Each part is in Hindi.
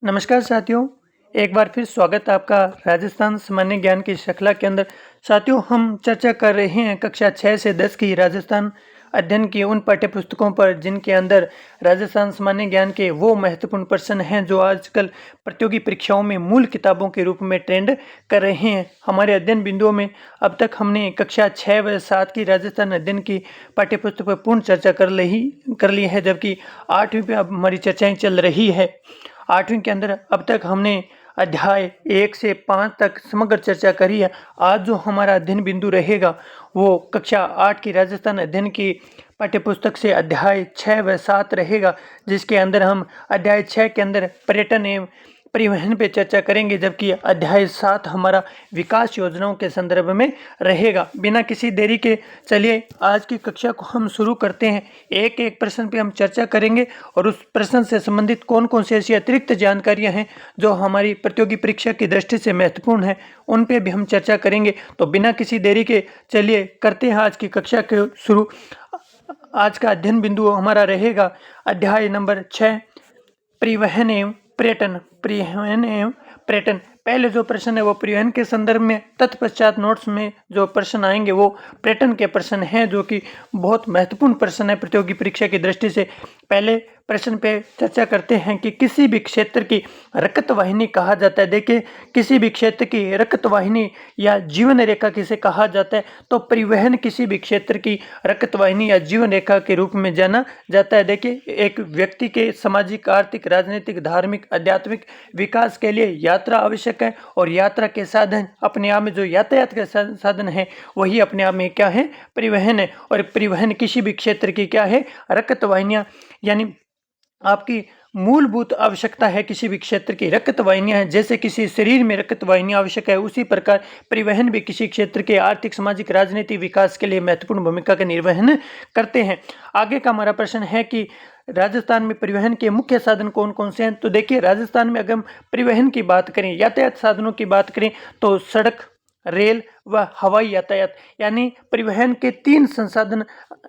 नमस्कार साथियों, एक बार फिर स्वागत है आपका राजस्थान सामान्य ज्ञान की श्रृंखला के अंदर। साथियों, हम चर्चा कर रहे हैं कक्षा 6 से 10 की राजस्थान अध्ययन की उन पाठ्य पुस्तकों पर जिनके अंदर राजस्थान सामान्य ज्ञान के वो महत्वपूर्ण प्रश्न हैं जो आजकल प्रतियोगी परीक्षाओं में मूल किताबों के रूप में ट्रेंड कर रहे हैं। हमारे अध्ययन बिंदुओं में अब तक हमने कक्षा 6 व 7 की राजस्थान अध्ययन की पाठ्य पुस्तक पर पूर्ण चर्चा कर ली है, जबकि 8वीं पे अब हमारी चर्चाएं चल रही है। 8वीं के अंदर अब तक हमने अध्याय 1 से 5 तक समग्र चर्चा करी है। आज जो हमारा अध्ययन बिंदु रहेगा वो कक्षा 8 की राजस्थान अध्ययन की पाठ्य पुस्तक से अध्याय 6 व 7 रहेगा, जिसके अंदर हम अध्याय 6 के अंदर पर्यटन एवं परिवहन पे चर्चा करेंगे, जबकि अध्याय 7 हमारा विकास योजनाओं के संदर्भ में रहेगा। बिना किसी देरी के चलिए आज की कक्षा को हम शुरू करते हैं। एक एक प्रश्न पे हम चर्चा करेंगे और उस प्रश्न से संबंधित कौन कौन सी ऐसी अतिरिक्त जानकारियां हैं जो हमारी प्रतियोगी परीक्षा की दृष्टि से महत्वपूर्ण है, उन पे भी हम चर्चा करेंगे। तो बिना किसी देरी के चलिए करते हैं आज की कक्षा के शुरू। आज का अध्ययन बिंदु हमारा रहेगा अध्याय नंबर 6, परिवहन एवं पर्यटन। परिवहन एवं पर्यटन, पहले जो प्रश्न है वो परिवहन के संदर्भ में, तत्पश्चात नोट्स में जो प्रश्न आएंगे वो पर्यटन के प्रश्न हैं, जो कि बहुत महत्वपूर्ण प्रश्न है प्रतियोगी परीक्षा की दृष्टि से। पहले प्रश्न पे चर्चा करते हैं कि किसी भी क्षेत्र की रक्त वाहिनी कहा जाता है। देखिए, किसी भी क्षेत्र की रक्त वाहिनी या जीवन रेखा किसे कहा जाता है, तो परिवहन किसी भी क्षेत्र की रक्त वाहिनी या जीवन रेखा के रूप में जाना जाता है। देखिए, एक व्यक्ति के सामाजिक, आर्थिक, राजनीतिक, धार्मिक, आध्यात्मिक विकास के लिए यात्रा आवश्यक है, और यात्रा के साधन अपने आप में, जो यातायात के साधन है वही अपने आप में क्या है, परिवहन है। और परिवहन किसी भी क्षेत्र की क्या है, रक्त वाहिनियां, यानी आपकी मूलभूत आवश्यकता है किसी भी क्षेत्र की रक्त वाहिनियां हैं। जैसे किसी शरीर में रक्त वाहिनियां आवश्यक है, उसी प्रकार परिवहन भी किसी क्षेत्र के आर्थिक, सामाजिक, राजनीतिक विकास के लिए महत्वपूर्ण भूमिका का निर्वहन करते हैं। आगे का हमारा प्रश्न है कि राजस्थान में परिवहन के मुख्य साधन कौन कौन से हैं। तो देखिए, राजस्थान में अगर हम परिवहन की बात करें, यातायात साधनों की बात करें, तो सड़क, रेल व हवाई यातायात, यानी परिवहन के 3 संसाधन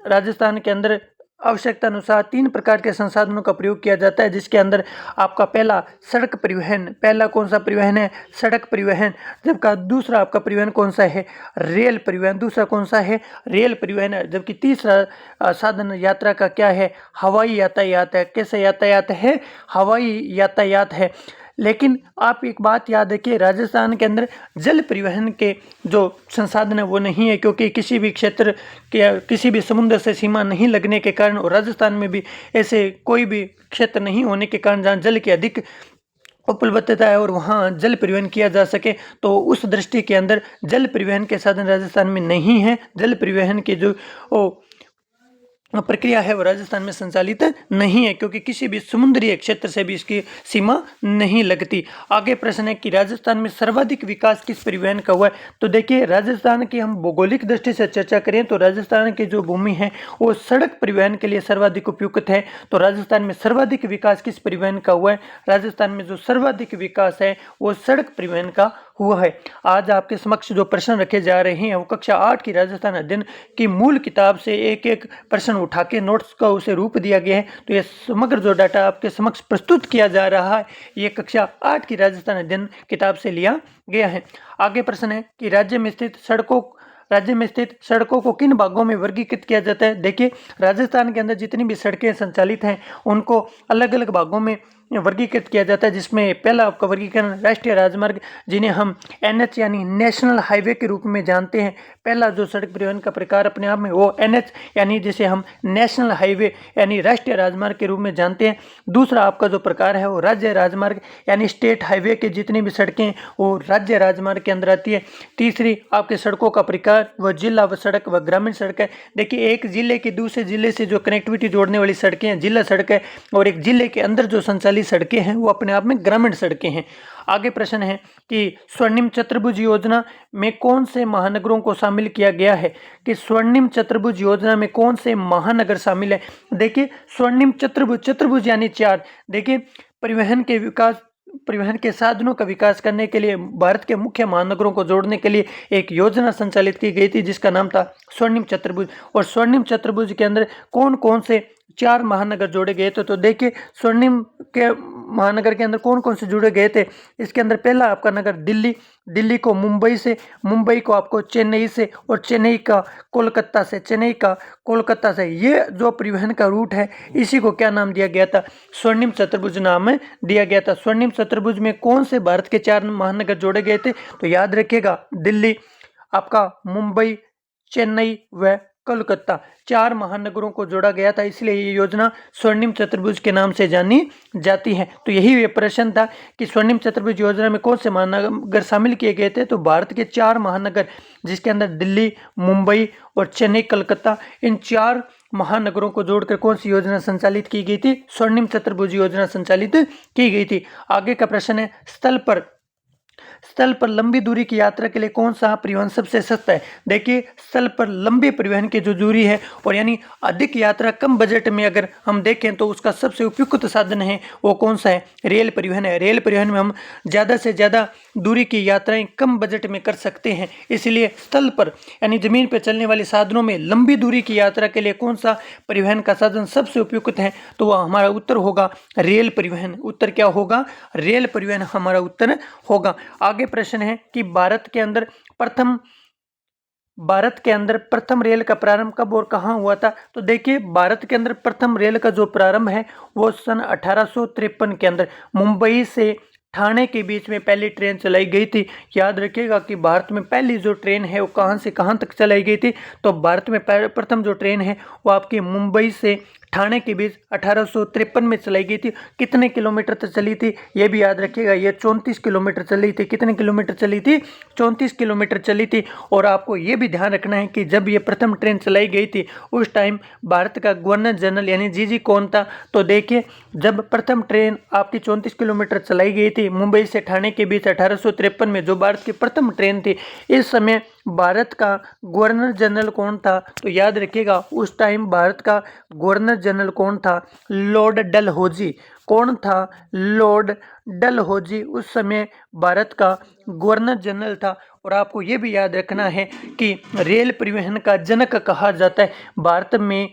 राजस्थान के अंदर आवश्यकता अनुसार 3 प्रकार के संसाधनों का प्रयोग किया जाता है, जिसके अंदर आपका पहला सड़क परिवहन, पहला कौन सा परिवहन है, सड़क परिवहन। जबकि दूसरा आपका परिवहन कौन सा है, रेल परिवहन। दूसरा कौन सा है, रेल परिवहन है। जबकि तीसरा साधन यात्रा का क्या है, हवाई यातायात है। कैसे यातायात है, हवाई यातायात है। लेकिन आप एक बात याद रखिए, राजस्थान के अंदर जल परिवहन के जो संसाधन है वो नहीं है, क्योंकि किसी भी क्षेत्र के, किसी भी समुद्र से सीमा नहीं लगने के कारण, और राजस्थान में भी ऐसे कोई भी क्षेत्र नहीं होने के कारण जहाँ जल की अधिक उपलब्धता है और वहाँ जल परिवहन किया जा सके, तो उस दृष्टि के अंदर जल परिवहन के साधन राजस्थान में नहीं है। जल परिवहन की जो प्रक्रिया है वो राजस्थान में संचालित नहीं है, क्योंकि किसी भी समुद्रीय क्षेत्र से भी इसकी सीमा नहीं लगती। आगे प्रश्न है कि राजस्थान में सर्वाधिक विकास किस परिवहन का हुआ है। तो देखिए, राजस्थान की हम भौगोलिक दृष्टि से चर्चा करें तो राजस्थान की जो भूमि है वो सड़क परिवहन के लिए सर्वाधिक उपयुक्त है। तो राजस्थान में सर्वाधिक विकास किस परिवहन का हुआ है, राजस्थान में जो सर्वाधिक विकास है वो सड़क परिवहन का हुआ है। आज आपके समक्ष जो प्रश्न रखे जा रहे हैं वो कक्षा 8 की राजस्थान अध्ययन की मूल किताब से एक एक प्रश्न उठा के नोट्स का उसे रूप दिया गया है। तो ये समग्र जो डाटा आपके समक्ष प्रस्तुत किया जा रहा है, ये कक्षा 8 की राजस्थान अध्ययन किताब से लिया गया है। आगे प्रश्न है कि राज्य में स्थित सड़कों को किन भागों में वर्गीकृत किया जाता है। देखिए, राजस्थान के अंदर जितनी भी सड़कें संचालित हैं उनको अलग अलग भागों में वर्गीकृत किया जाता है, जिसमें पहला आपका वर्गीकरण राष्ट्रीय राजमार्ग, जिन्हें हम NH यानी नेशनल हाईवे के रूप में जानते हैं। पहला जो सड़क परिवहन का प्रकार अपने आप में वो NH यानी जिसे हम नेशनल हाईवे यानी राष्ट्रीय राजमार्ग के रूप में जानते हैं। दूसरा आपका जो प्रकार है वो राज्य राजमार्ग यानी स्टेट हाईवे के जितनी भी सड़कें वो राज्य राजमार्ग के अंदर आती है। तीसरी आपके सड़कों का प्रकार वह जिला व सड़क व ग्रामीण सड़क है। देखिए, एक जिले के दूसरे जिले से जो कनेक्टिविटी जोड़ने वाली सड़कें हैं जिला सड़क है, और एक जिले के अंदर जो संचालित सड़कें हैं वो अपने आप में ग्रामीण सड़कें हैं। आगे प्रश्न है कि स्वर्णिम चतुर्भुज योजना में कौन से महानगरों को शामिल किया गया है, कि स्वर्णिम चतुर्भुज योजना में कौन से महानगर शामिल है। देखिए, स्वर्णिम चतुर्भुज यानी 4। देखिए, परिवहन के साधनों का विकास करने के लिए भारत के मुख्य महानगरों को जोड़ने के लिए एक योजना संचालित की गई थी, जिसका नाम था स्वर्णिम चतुर्भुज। और स्वर्णिम चतुर्भुज के अंदर कौन कौन से 4 महानगर जोड़े गए थे। तो देखिए स्वर्णिम के महानगर के अंदर कौन कौन से जुड़े गए थे। इसके अंदर पहला आपका नगर दिल्ली, दिल्ली को मुंबई से, मुंबई को आपको चेन्नई से, और चेन्नई का कोलकाता से, चेन्नई का कोलकाता से। ये जो परिवहन का रूट है इसी को क्या नाम दिया गया था, स्वर्णिम चतुर्भुज नाम दिया गया था। स्वर्णिम चतुर्भुज में कौन से भारत के 4 महानगर जोड़े गए थे, तो याद रखिएगा दिल्ली, आपका मुंबई, चेन्नई व कोलकाता, 4 महानगरों को जोड़ा गया था, इसलिए ये योजना स्वर्णिम चतुर्भुज के नाम से जानी जाती है। तो यही ये प्रश्न था कि स्वर्णिम चतुर्भुज योजना में कौन से महानगर शामिल किए गए थे। तो भारत के 4 महानगर, जिसके अंदर दिल्ली, मुंबई और चेन्नई, कलकत्ता, इन 4 महानगरों को जोड़कर कौन सी योजना संचालित की गई थी, स्वर्णिम चतुर्भुज योजना संचालित की गई थी। आगे का प्रश्न है, स्थल पर लंबी दूरी की यात्रा के लिए कौन सा परिवहन सबसे सस्ता है। देखिए स्थल पर लंबे परिवहन की जो दूरी है, और यानी अधिक यात्रा कम बजट में अगर हम देखें तो उसका सबसे उपयुक्त साधन है वो कौन सा है, रेल परिवहन है। रेल परिवहन में हम ज़्यादा से ज़्यादा दूरी की यात्राएं कम बजट में कर सकते हैं, इसलिए स्थल पर यानी जमीन पर चलने वाले साधनों में लंबी दूरी की यात्रा के लिए कौन सा परिवहन का साधन सबसे उपयुक्त है, तो वह हमारा उत्तर होगा रेल परिवहन। उत्तर क्या होगा, रेल परिवहन हमारा उत्तर होगा। आगे प्रश्न है कि भारत के अंदर प्रथम रेल का प्रारंभ कब और कहां हुआ था। तो देखिए भारत के अंदर प्रथम रेल का जो प्रारंभ है वो सन 1853 के अंदर मुंबई से ठाणे के बीच में पहली ट्रेन चलाई गई थी। याद रखिएगा कि भारत में पहली जो ट्रेन है वो कहां से कहां तक चलाई गई थी, तो भारत में प्रथम जो ट्रेन है वो आपकी मुंबई से ठाणे के बीच 1853 में चलाई गई थी। कितने किलोमीटर तक चली थी ये भी याद रखिएगा, ये 34 किलोमीटर चली थी। कितने किलोमीटर चली थी, 34 किलोमीटर चली थी। और आपको ये भी ध्यान रखना है कि जब ये प्रथम ट्रेन चलाई गई थी उस टाइम भारत का गवर्नर जनरल यानी जीजी कौन था। तो देखिए जब प्रथम ट्रेन आपकी 34 किलोमीटर चलाई गई थी मुंबई से ठाणे के बीच 1853 में, जो भारत की प्रथम ट्रेन थी, इस समय भारत का गवर्नर जनरल कौन था। तो याद रखिएगा उस टाइम भारत का गवर्नर जनरल कौन था, लॉर्ड डलहौजी। कौन था, लॉर्ड डलहौजी उस समय भारत का गवर्नर जनरल था। और आपको ये भी याद रखना है कि रेल परिवहन का जनक कहा जाता है। भारत में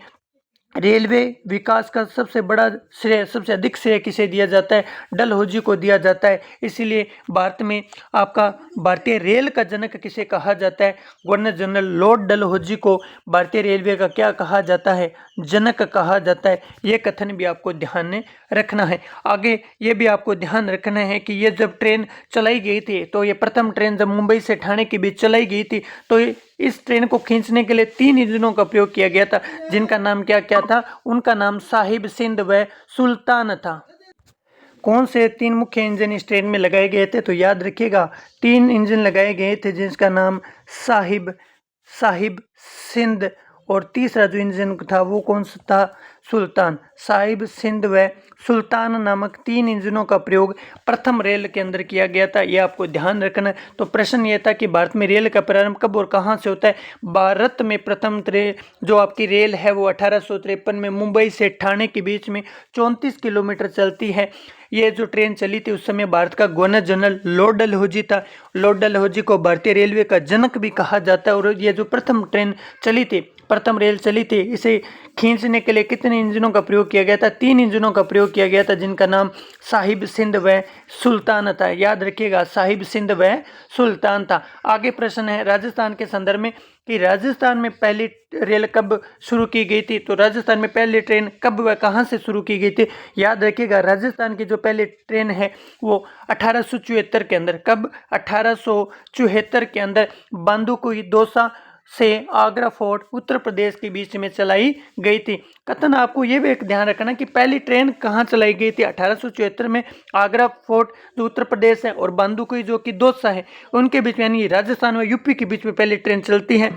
रेलवे विकास का सबसे बड़ा श्रेय, सबसे अधिक श्रेय किसे दिया जाता है, डलहौजी को दिया जाता है। इसीलिए भारत में आपका भारतीय रेल का जनक किसे कहा जाता है, गवर्नर जनरल लॉर्ड डलहौजी को भारतीय रेलवे का क्या कहा जाता है, जनक कहा जाता है। ये कथन भी आपको ध्यान में रखना है। आगे ये भी आपको ध्यान रखना है कि ये जब ट्रेन चलाई गई थी, तो ये प्रथम ट्रेन जब मुंबई से ठाणे के बीच चलाई गई थी, तो इस ट्रेन को खींचने के लिए 3 इंजनों का प्रयोग किया गया था, जिनका नाम क्या क्या था, उनका नाम साहिब, सिंध व सुल्तान था। कौन से 3 मुख्य इंजन इस ट्रेन में लगाए गए थे, तो याद रखिएगा 3 इंजन लगाए गए थे, जिसका नाम साहिब, सिंध, और तीसरा जो इंजन था वो कौन सा था, सुल्तान। साहिब, सिंध व सुल्तान नामक 3 इंजनों का प्रयोग प्रथम रेल के अंदर किया गया था, यह आपको ध्यान रखना है। तो प्रश्न यह था कि भारत में रेल का प्रारंभ कब और कहां से होता है। भारत में प्रथम जो आपकी रेल है वो 1853 में मुंबई से ठाणे के बीच में 34 किलोमीटर चलती है। ये जो ट्रेन चली थी उस समय भारत का गवर्नर जनरल लॉर्ड डलहौजी था। लॉर्ड डलहौजी को भारतीय रेलवे का जनक भी कहा जाता है। और ये जो प्रथम ट्रेन चली थी, प्रथम रेल चली थी, इसे खींचने के लिए कितने इंजनों का प्रयोग किया गया था, 3 इंजनों का प्रयोग किया गया था, जिनका नाम साहिब, सिंध व सुल्तान था। याद रखिएगा साहिब, सिंध व सुल्तान था। आगे प्रश्न है राजस्थान के संदर्भ में कि राजस्थान में पहली रेल कब शुरू की गई थी। तो राजस्थान में पहली ट्रेन कब व कहां से शुरू की गई थी। याद रखिएगा राजस्थान की जो पहली ट्रेन है वो 1874 के अंदर, कब, 1874 के अंदर बांदुकुई दौसा से आगरा फोर्ट उत्तर प्रदेश के बीच में चलाई गई थी। कथन आपको ये भी एक ध्यान रखना कि पहली ट्रेन कहाँ चलाई गई थी, 1874 में आगरा फोर्ट जो उत्तर प्रदेश है और बांदुकुई जो कि दौसा है उनके बीच में, यानी राजस्थान और यूपी के बीच में पहली ट्रेन चलती है।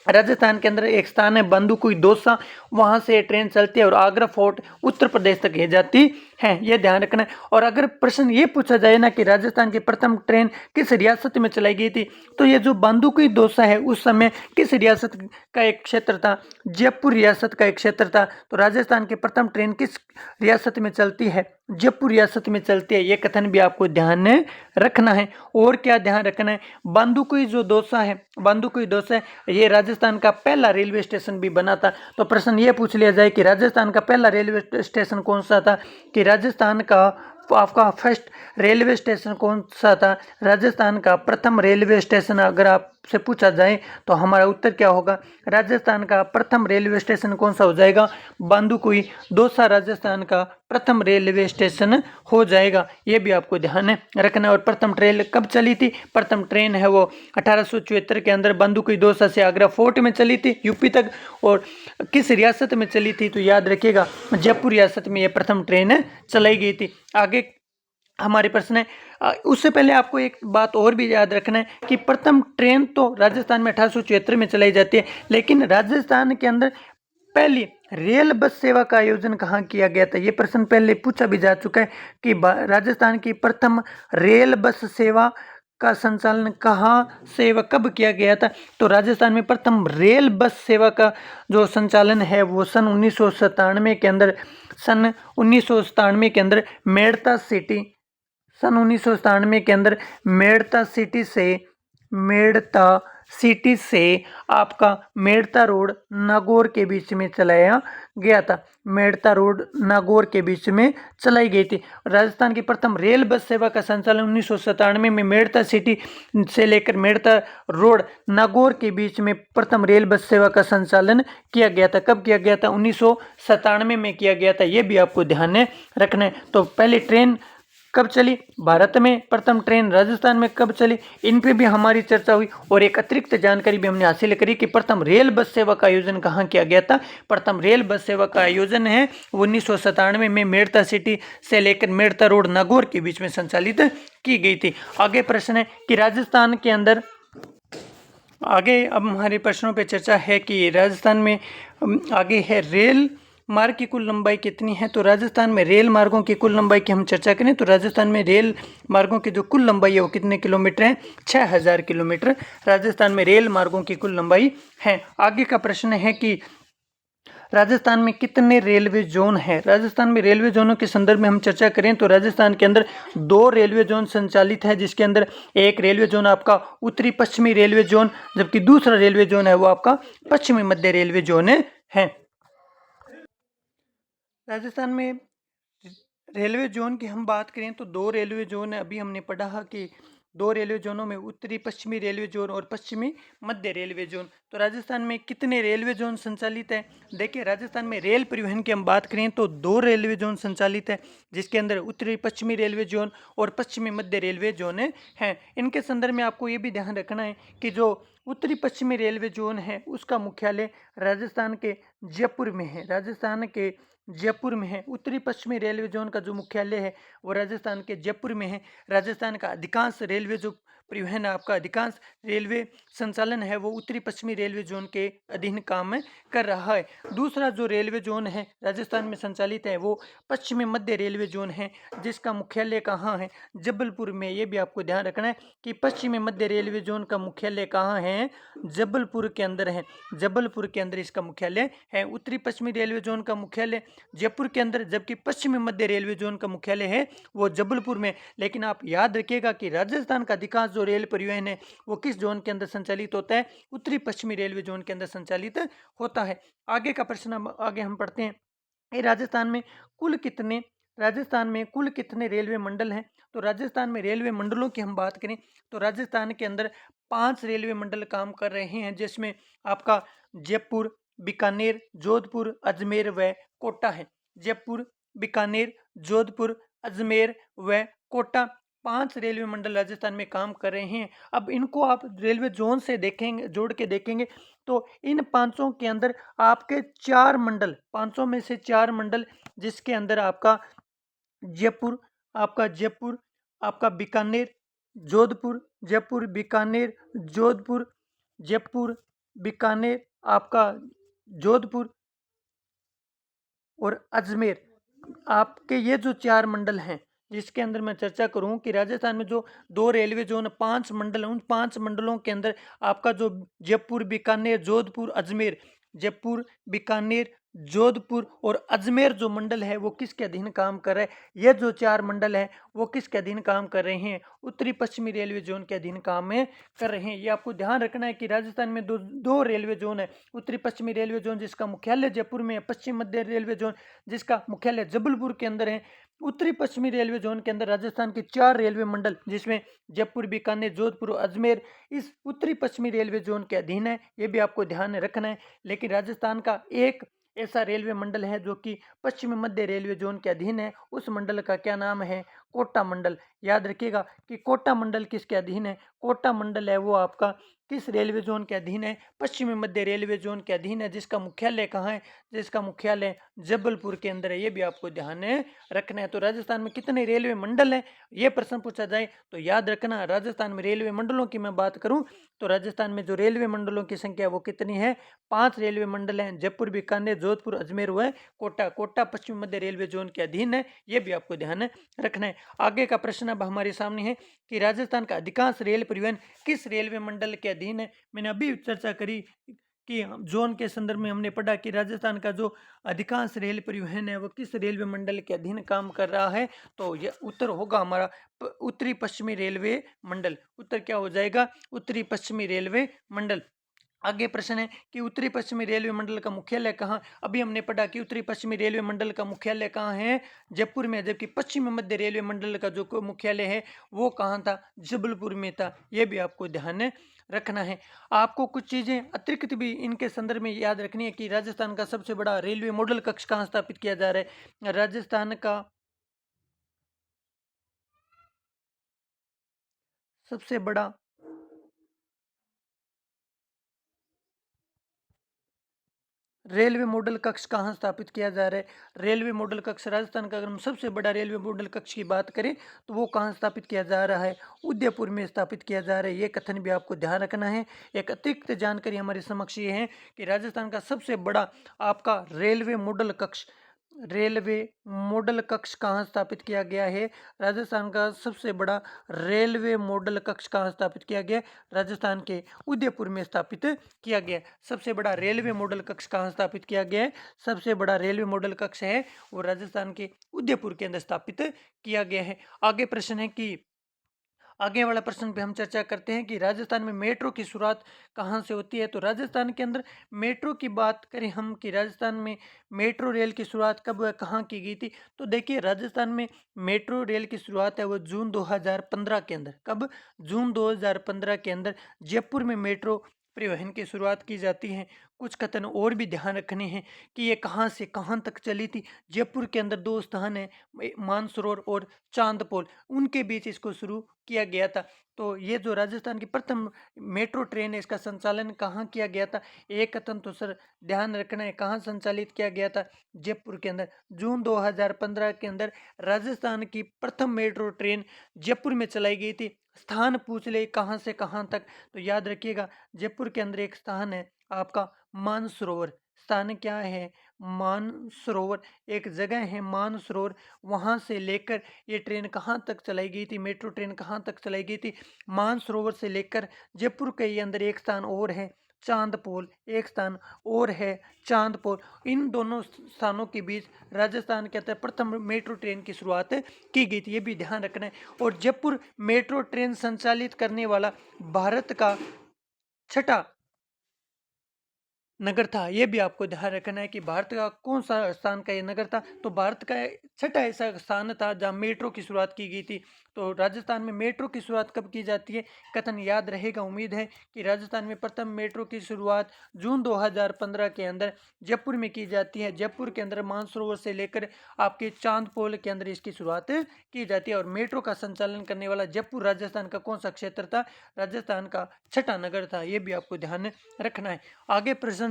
राजस्थान के अंदर एक स्थान है बांदुकुई दौसा, वहां से ट्रेन चलती है और आगरा फोर्ट उत्तर प्रदेश तक ले जाती हैं, ये ध्यान रखना है। और अगर प्रश्न ये पूछा जाए ना कि राजस्थान की प्रथम ट्रेन किस रियासत में चलाई गई थी, तो ये जो बांदुकुई दोसा है उस समय किस रियासत का एक क्षेत्र था? जयपुर रियासत का एक क्षेत्र था। तो राजस्थान की प्रथम ट्रेन किस रियासत में चलती है? जयपुर रियासत में चलती है। ये कथन भी आपको ध्यान में रखना है। और क्या ध्यान रखना है? बांदुकुई जो डोसा है, बांदुकुई डोसा ये राजस्थान का पहला रेलवे स्टेशन भी बना था। तो प्रश्न ये पूछ लिया जाए कि राजस्थान का पहला रेलवे स्टेशन कौन सा था, कि राजस्थान का आपका फर्स्ट रेलवे स्टेशन कौन सा था? राजस्थान का प्रथम रेलवे स्टेशन अगर आपसे पूछा जाए तो हमारा उत्तर क्या होगा? राजस्थान का प्रथम रेलवे स्टेशन कौन सा हो जाएगा? बांदुकुई दौसा राजस्थान का प्रथम रेलवे स्टेशन हो जाएगा। ये भी आपको ध्यान में रखना है। और प्रथम ट्रेन कब चली थी? प्रथम ट्रेन है वो 1874 के अंदर बांदुकुई दौसा से आगरा फोर्ट में चली थी, यूपी तक। और किस रियासत में चली थी? तो याद रखिएगा, जयपुर रियासत में ये प्रथम ट्रेन चलाई गई थी। आगे हमारे प्रश्न है, उससे पहले आपको एक बात और भी याद रखना है कि प्रथम ट्रेन तो राजस्थान में 1874 में चलाई जाती है, लेकिन राजस्थान के अंदर पहली रेल बस सेवा का आयोजन कहाँ किया गया था? ये प्रश्न पहले पूछा भी जा चुका है कि राजस्थान की प्रथम रेल बस सेवा का संचालन कहाँ से व कब किया गया था? तो राजस्थान में प्रथम रेल बस सेवा का जो संचालन है वो सन 1997 के अंदर, सन 1997 के अंदर मेड़ता सिटी, सन 1997 के अंदर मेड़ता सिटी से आपका मेड़ता रोड नागौर के बीच में चलाया गया था। मेड़ता रोड नागौर के बीच में चलाई गई थी। राजस्थान की प्रथम रेल बस सेवा का संचालन 1997 में मेड़ता सिटी से लेकर मेड़ता रोड नागौर के बीच में प्रथम रेल बस सेवा का संचालन किया गया था। कब किया गया था? 1997 में किया गया था। ये भी आपको ध्यान में रखना है। तो पहली ट्रेन कब चली भारत में, प्रथम ट्रेन राजस्थान में कब चली, इन पे भी हमारी चर्चा हुई। और एक अतिरिक्त जानकारी भी हमने हासिल करी कि प्रथम रेल बस सेवा का आयोजन कहाँ किया गया था। प्रथम रेल बस सेवा का आयोजन है 1997 में मेड़ता सिटी से लेकर मेड़ता रोड नागौर के बीच में संचालित की गई थी। आगे प्रश्न है कि राजस्थान के अंदर, आगे अब हमारे प्रश्नों पे चर्चा है कि राजस्थान में आगे है रेल मार्ग की कुल लंबाई कितनी है? तो राजस्थान में रेल मार्गों की कुल लंबाई की हम चर्चा करें तो राजस्थान में रेल मार्गों की जो कुल लंबाई है वो कितने किलोमीटर है? 6000 किलोमीटर राजस्थान में रेल मार्गों की कुल लंबाई है। आगे का प्रश्न है कि राजस्थान में कितने रेलवे जोन है? राजस्थान में रेलवे जोनों के संदर्भ में हम चर्चा करें तो राजस्थान के अंदर 2 रेलवे जोन संचालित है, जिसके अंदर एक रेलवे जोन आपका उत्तरी पश्चिमी रेलवे जोन, जबकि दूसरा रेलवे जोन है वो आपका पश्चिमी मध्य रेलवे जोन है। राजस्थान में रेलवे जोन की हम बात करें तो 2 रेलवे जोन है। अभी हमने पढ़ा कि 2 रेलवे जोनों में उत्तरी पश्चिमी रेलवे जोन और पश्चिमी मध्य रेलवे जोन। तो राजस्थान में कितने रेलवे जोन संचालित है? देखिए, राजस्थान में रेल परिवहन की हम बात करें तो 2 रेलवे जोन संचालित है, जिसके अंदर उत्तरी पश्चिमी रेलवे जोन और पश्चिमी मध्य रेलवे जोन है। इनके संदर्भ में आपको ये भी ध्यान रखना है कि जो उत्तरी पश्चिमी रेलवे जोन है उसका मुख्यालय राजस्थान के जयपुर में है। राजस्थान के जयपुर में है। उत्तरी पश्चिमी रेलवे जोन का जो मुख्यालय है वो राजस्थान के जयपुर में है। राजस्थान का अधिकांश रेलवे जो परिवहन आपका अधिकांश रेलवे संचालन है वो उत्तरी पश्चिमी रेलवे जोन के अधीन काम कर रहा है। दूसरा जो रेलवे जोन है राजस्थान में संचालित है वो पश्चिमी मध्य रेलवे जोन है, जिसका मुख्यालय कहाँ है? जबलपुर में। ये भी आपको ध्यान रखना है कि पश्चिमी मध्य रेलवे जोन का मुख्यालय कहाँ है? जबलपुर के अंदर है। जबलपुर के अंदर इसका मुख्यालय है। उत्तरी पश्चिमी रेलवे जोन का मुख्यालय जयपुर के अंदर, जबकि पश्चिमी मध्य रेलवे जोन का मुख्यालय है वो जबलपुर में। लेकिन आप याद रखिएगा कि राजस्थान का अधिकांश जो रेल परिवहन है वो किस जोन के अंदर संचालित होता है? उत्तरी पश्चिमी रेलवे जोन के अंदर संचालित होता है। आगे का प्रश्न आगे हम पढ़ते हैं। राजस्थान में कुल कितने रेलवे मंडल हैं? तो राजस्थान में रेलवे मंडलों की हम बात करें तो राजस्थान के अंदर 5 रेलवे मंडल काम कर रहे हैं, जिसमें आपका जयपुर, बीकानेर, जोधपुर, अजमेर व कोटा है। जयपुर, बीकानेर, जोधपुर, अजमेर व कोटा 5 रेलवे मंडल राजस्थान में काम कर रहे हैं। अब इनको आप रेलवे जोन से देखेंगे, जोड़ के देखेंगे तो इन 5 के अंदर आपके 4 मंडल, 5 में से 4 मंडल, जिसके अंदर आपका जयपुर, आपका बीकानेर, जोधपुर, जयपुर, बीकानेर, जोधपुर, जयपुर, बीकानेर, आपका जोधपुर और अजमेर, आपके ये जो 4 मंडल हैं, जिसके अंदर मैं चर्चा करूँ कि राजस्थान में जो 2 रेलवे ज़ोन 5 मंडल हैं, उन 5 मंडलों के अंदर आपका जो जयपुर, बीकानेर, जोधपुर, अजमेर, जयपुर, बीकानेर, जोधपुर और अजमेर जो मंडल है वो किसके अधीन काम कर रहा है? ये जो 4 मंडल हैं वो किसके अधीन काम कर रहे हैं? उत्तरी पश्चिमी रेलवे ज़ोन के अधीन काम में कर रहे हैं। ये आपको ध्यान रखना है कि राजस्थान में दो रेलवे ज़ोन है। उत्तरी पश्चिमी रेलवे ज़ोन जिसका मुख्यालय जयपुर में है, पश्चिम मध्य रेलवे ज़ोन जिसका मुख्यालय जबलपुर के अंदर है। उत्तरी पश्चिमी रेलवे जोन के अंदर राजस्थान के 4 रेलवे मंडल जिसमें जयपुर, बीकानेर, जोधपुर और अजमेर इस उत्तरी पश्चिमी रेलवे जोन के अधीन है। ये भी आपको ध्यान में रखना है। लेकिन राजस्थान का एक ऐसा रेलवे मंडल है जो कि पश्चिम मध्य रेलवे जोन के अधीन है। उस मंडल का क्या नाम है? कोटा मंडल। याद रखिएगा कि कोटा मंडल किसके अधीन है? कोटा मंडल है वो आपका किस रेलवे जोन के अधीन है? पश्चिमी मध्य रेलवे जोन के अधीन है, जिसका मुख्यालय कहाँ है? जिसका मुख्यालय जबलपुर के अंदर है। ये भी आपको ध्यान में रखना है। तो राजस्थान में कितने रेलवे मंडल हैं? ये प्रश्न पूछा जाए तो याद रखना, राजस्थान में रेलवे मंडलों की मैं बात करूं तो राजस्थान में जो रेलवे मंडलों की संख्या वो कितनी है? 5 रेलवे मंडल हैं। जयपुर, बीकानेर, जोधपुर, अजमेर व कोटा। कोटा पश्चिम मध्य रेलवे जोन के अधीन है। ये भी आपको ध्यान में रखना है। आगे का प्रश्न अब हमारे सामने है कि राजस्थान का अधिकांश रेल परिवहन किस रेलवे मंडल के अधीन है? मैंने अभी चर्चा करी कि जोन के संदर्भ में हमने पढ़ा कि राजस्थान का जो अधिकांश रेल परिवहन है वो किस रेलवे मंडल के अधीन काम कर रहा है? तो यह उत्तर होगा हमारा उत्तरी पश्चिमी रेलवे मंडल। उत्तर क्या हो जाएगा? उत्तरी पश्चिमी रेलवे मंडल। आगे प्रश्न है कि उत्तरी पश्चिमी रेलवे मंडल का मुख्यालय कहाँ? अभी हमने पढ़ा कि उत्तरी पश्चिमी रेलवे मंडल का मुख्यालय कहाँ है? जयपुर में। जबकि पश्चिमी मध्य रेलवे मंडल का जो मुख्यालय है वो कहाँ था? जबलपुर में था। ये भी आपको ध्यान में रखना है। आपको कुछ चीजें अतिरिक्त भी इनके संदर्भ में याद रखनी है कि राजस्थान का सबसे बड़ा रेलवे मॉडल कक्ष कहाँ स्थापित किया जा रहा है? राजस्थान का सबसे बड़ा रेलवे मॉडल कक्ष कहाँ स्थापित किया जा रहा है? रेलवे मॉडल कक्ष राजस्थान का अगर हम सबसे बड़ा रेलवे मॉडल कक्ष की बात करें तो वो कहाँ स्थापित किया जा रहा है? उदयपुर में स्थापित किया जा रहा है। ये कथन भी आपको ध्यान रखना है। एक अतिरिक्त जानकारी हमारे समक्ष ये है कि राजस्थान का सबसे बड़ा आपका रेलवे मॉडल कक्ष कहाँ स्थापित किया गया है? राजस्थान का सबसे बड़ा रेलवे मॉडल कक्ष कहाँ स्थापित किया गया? राजस्थान के उदयपुर में स्थापित किया गया। सबसे बड़ा रेलवे मॉडल कक्ष कहाँ स्थापित किया गया है? सबसे बड़ा रेलवे मॉडल कक्ष है वो राजस्थान के उदयपुर के अंदर स्थापित किया गया है। आगे प्रश्न है कि आगे वाला प्रश्न पे हम चर्चा करते हैं कि राजस्थान में मेट्रो की शुरुआत कहाँ से होती है? तो राजस्थान के अंदर मेट्रो की बात करें हम कि राजस्थान में मेट्रो रेल की शुरुआत कब व कहाँ की गई थी? तो देखिए राजस्थान में मेट्रो रेल की शुरुआत है वो जून 2015 के अंदर। कब? जून 2015 के अंदर जयपुर में मेट्रो परिवहन की शुरुआत की जाती है। कुछ कथन और भी ध्यान रखने हैं कि ये कहाँ से कहाँ तक चली थी। जयपुर के अंदर 2 स्थान है, मानसरोवर और चांदपोल, उनके बीच इसको शुरू किया गया था। तो ये जो राजस्थान की प्रथम मेट्रो ट्रेन है इसका संचालन कहाँ किया गया था? एक कथन तो सर ध्यान रखना है, कहाँ संचालित किया गया था? जयपुर के अंदर। जून 2015 के अंदर राजस्थान की प्रथम मेट्रो ट्रेन जयपुर में चलाई गई थी। स्थान पूछ ले कहाँ से कहाँ तक, तो याद रखिएगा जयपुर के अंदर एक स्थान है आपका मानसरोवर। स्थान क्या है? मानसरोवर। एक जगह है मानसरोवर, वहां से लेकर ये ट्रेन कहाँ तक चलाई गई थी? मेट्रो ट्रेन कहाँ तक चलाई गई थी? मानसरोवर से लेकर जयपुर के ही अंदर एक स्थान और है चांदपोल, एक स्थान और है चांदपोल। इन दोनों स्थानों के बीच राजस्थान के अंदर प्रथम मेट्रो ट्रेन की शुरुआत की गई थी। ये भी ध्यान रखना है। और जयपुर मेट्रो ट्रेन संचालित करने वाला भारत का छठा नगर था। ये भी आपको ध्यान रखना है कि भारत का कौन सा स्थान का ये नगर था? तो भारत का छठा ऐसा स्थान था जहाँ मेट्रो की शुरुआत की गई थी। तो राजस्थान में मेट्रो की शुरुआत कब की जाती है? कथन याद रहेगा, उम्मीद है कि राजस्थान में प्रथम मेट्रो की शुरुआत जून 2015 के अंदर जयपुर में की जाती है। जयपुर के अंदर मानसरोवर से लेकर आपके चांदपोल के अंदर इसकी शुरुआत की जाती है। और मेट्रो का संचालन करने वाला जयपुर राजस्थान का कौन सा क्षेत्र था? राजस्थान का छठा नगर था। ये भी आपको ध्यान रखना है। आगे प्रश्न,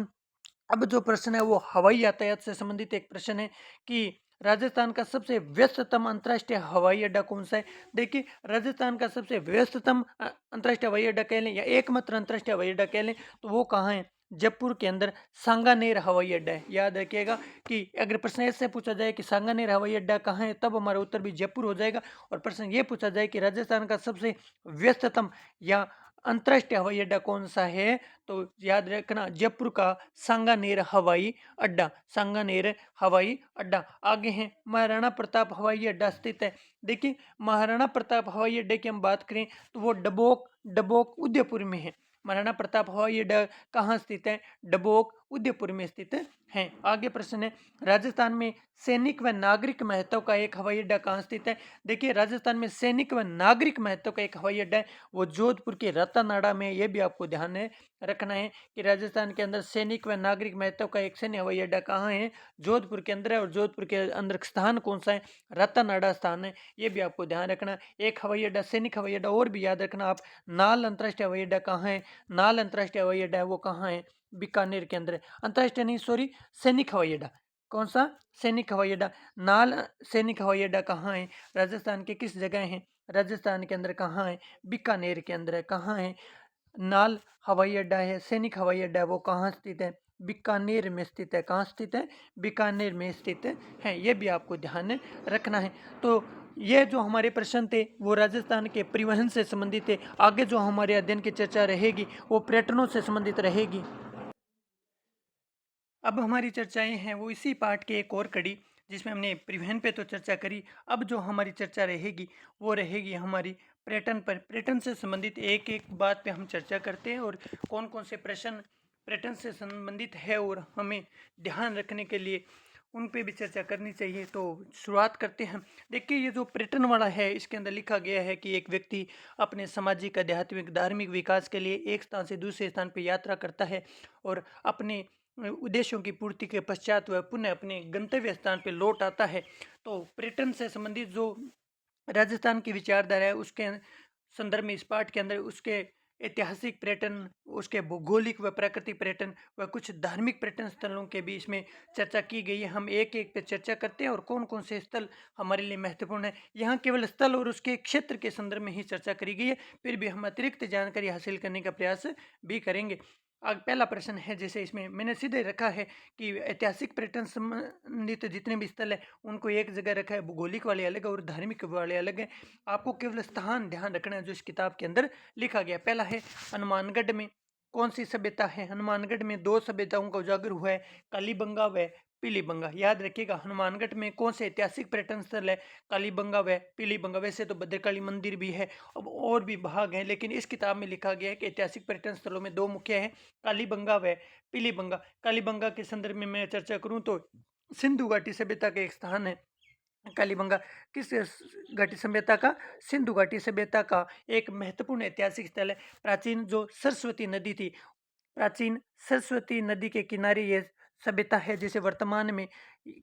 अब जो प्रश्न है वो हवाई यातायात से संबंधित एक प्रश्न है कि राजस्थान का सबसे व्यस्ततम अंतर्राष्ट्रीय हवाई अड्डा कौन सा है? देखिए राजस्थान का सबसे व्यस्ततम अंतर्राष्ट्रीय हवाई अड्डा कह लें या एकमात्र अंतर्राष्ट्रीय हवाई अड्डा कह लें तो वो कहाँ है? जयपुर के अंदर सांगानेर हवाई अड्डा है। याद रखिएगा कि अगर प्रश्न ऐसे पूछा जाए कि सांगानेर हवाई अड्डा कहाँ है, तब हमारा उत्तर भी जयपुर हो जाएगा। और प्रश्न ये पूछा जाए कि राजस्थान का सबसे व्यस्ततम या अंतर्राष्ट्रीय हवाई अड्डा कौन सा है, तो याद रखना जयपुर का सांगानेर हवाई अड्डा, सांगानेर हवाई अड्डा। आगे है महाराणा प्रताप हवाई अड्डा स्थित है। देखिए महाराणा प्रताप हवाई अड्डे की हम बात करें तो वो डबोक डबोक उदयपुर में है। महाराणा प्रताप हवाई अड्डा कहाँ स्थित है? डबोक उदयपुर में स्थित है। आगे प्रश्न है राजस्थान में सैनिक व नागरिक महत्व का एक हवाई अड्डा कहाँ स्थित है? देखिए राजस्थान में सैनिक व नागरिक महत्व का एक हवाई अड्डा है, वो जोधपुर के रतनाड़ा में। ये भी आपको ध्यान रखना है कि राजस्थान के अंदर सैनिक व नागरिक महत्व का एक सैन्य हवाई अड्डा कहाँ है? जोधपुर के अंदर है। और जोधपुर के अंदर स्थान कौन सा है? रतनाड़ा स्थान है। ये भी आपको ध्यान रखना। एक हवाई अड्डा सैनिक हवाई अड्डा और भी याद रखना आप, नाल अंतर्राष्ट्रीय हवाई अड्डा कहाँ है? नाल अंतर्राष्ट्रीय हवाई अड्डा है वो कहाँ है? बीकानेर के अंदर है। अंतर्राष्ट्रीय नहीं, सॉरी, सैनिक हवाई अड्डा। कौन सा? सैनिक हवाई अड्डा। नाल सैनिक हवाई अड्डा कहाँ है? राजस्थान के किस जगह है? राजस्थान के अंदर कहाँ है? बीकानेर के अंदर है। कहाँ है? नाल हवाई अड्डा है, सैनिक हवाई अड्डा है, वो कहाँ स्थित है? बीकानेर में स्थित है। कहाँ स्थित है? बीकानेर में स्थित है। ये भी आपको ध्यान रखना है। तो ये जो हमारे प्रश्न थे वो राजस्थान के परिवहन से संबंधित थे। आगे जो हमारे अध्ययन की चर्चा रहेगी वो पर्यटनों से संबंधित रहेगी। अब हमारी चर्चाएं हैं वो इसी पाठ के एक और कड़ी, जिसमें हमने परिवहन पे तो चर्चा करी। अब जो हमारी चर्चा रहेगी वो रहेगी हमारी पर्यटन पर। पर्यटन से संबंधित एक एक बात पे हम चर्चा करते हैं और कौन कौन से प्रश्न पर्यटन से संबंधित है और हमें ध्यान रखने के लिए उन पे भी चर्चा करनी चाहिए। तो शुरुआत करते हैं। देखिए ये जो पर्यटन वाला है इसके अंदर लिखा गया है कि एक व्यक्ति अपने सामाजिक, आध्यात्मिक, धार्मिक विकास के लिए एक स्थान से दूसरे स्थान पर यात्रा करता है और अपने उद्देश्यों की पूर्ति के पश्चात वह पुनः अपने गंतव्य स्थान पर लौट आता है। तो पर्यटन से संबंधित जो राजस्थान की विचारधारा है उसके संदर्भ में इस पाठ के अंदर उसके ऐतिहासिक पर्यटन, उसके भौगोलिक व प्राकृतिक पर्यटन व कुछ धार्मिक पर्यटन स्थलों के बीच में चर्चा की गई है। हम एक एक पे चर्चा करते हैं और कौन कौन से स्थल हमारे लिए महत्वपूर्ण है। यहाँ केवल स्थल और उसके क्षेत्र के संदर्भ में ही चर्चा करी गई है, फिर भी हम अतिरिक्त जानकारी हासिल करने का प्रयास भी करेंगे। आज पहला प्रश्न है, जैसे इसमें मैंने सीधे रखा है कि ऐतिहासिक पर्यटन संबंधित जितने भी स्थल है उनको एक जगह रखा है, भौगोलिक वाले अलग है और धार्मिक वाले अलग है। आपको केवल स्थान ध्यान रखना है जो इस किताब के अंदर लिखा गया। पहला है हनुमानगढ़ में कौन सी सभ्यता है? हनुमानगढ़ में दो सभ्यताओं का उजागर हुआ है, कालीबंगा व पीलीबंगा। याद रखिएगा हनुमानगढ़ में कौन से ऐतिहासिक पर्यटन स्थल है? कालीबंगा व पीलीबंगा। वैसे तो भद्रकाली मंदिर भी है, अब और भी भाग हैं, लेकिन इस किताब में लिखा गया है कि ऐतिहासिक पर्यटन स्थलों में दो मुख्य हैं, कालीबंगा व पीलीबंगा। कालीबंगा के संदर्भ में मैं चर्चा करूं तो सिंधु घाटी सभ्यता का एक स्थान है कालीबंगा। किस घाटी सभ्यता का? सिंधु घाटी सभ्यता का एक महत्वपूर्ण ऐतिहासिक स्थल है। प्राचीन जो सरस्वती नदी थी, प्राचीन सरस्वती नदी के किनारे ये सभ्यता है, जिसे वर्तमान में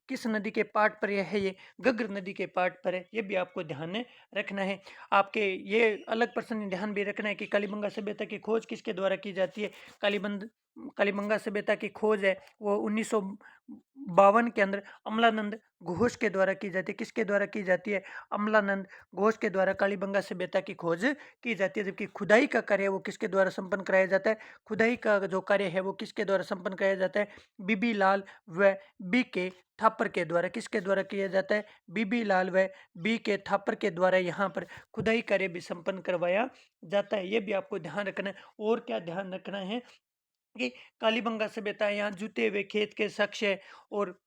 किस नदी के पाट पर है? ये गग्र नदी के पाट पर है। ये भी आपको ध्यान में रखना है। आपके ये अलग प्रश्न ध्यान भी रखना है कि कालीबंगा सभ्यता की खोज किसके द्वारा की जाती है? कालीबंगा सभ्यता की खोज है वो 1952 के अंदर अमलानंद घोष के द्वारा की जाती है। किसके द्वारा की जाती है? अमलानंद घोष के द्वारा कालीबंगा सभ्यता की खोज की जाती है। जबकि खुदाई का कार्य वो किसके द्वारा संपन्न कराया जाता है? खुदाई का जो कार्य है वो किसके द्वारा संपन्न कराया जाता है? बीबी लाल व बी के थापर के द्वारा। किसके द्वारा किया जाता है? बीबी लाल व बी के थापर के द्वारा यहाँ पर खुदाई कार्य भी संपन्न करवाया जाता है। ये भी आपको ध्यान रखना है। और क्या ध्यान रखना है कि कालीबंगा सभ्यता यहाँ जुते हुए खेत के साक्ष्य और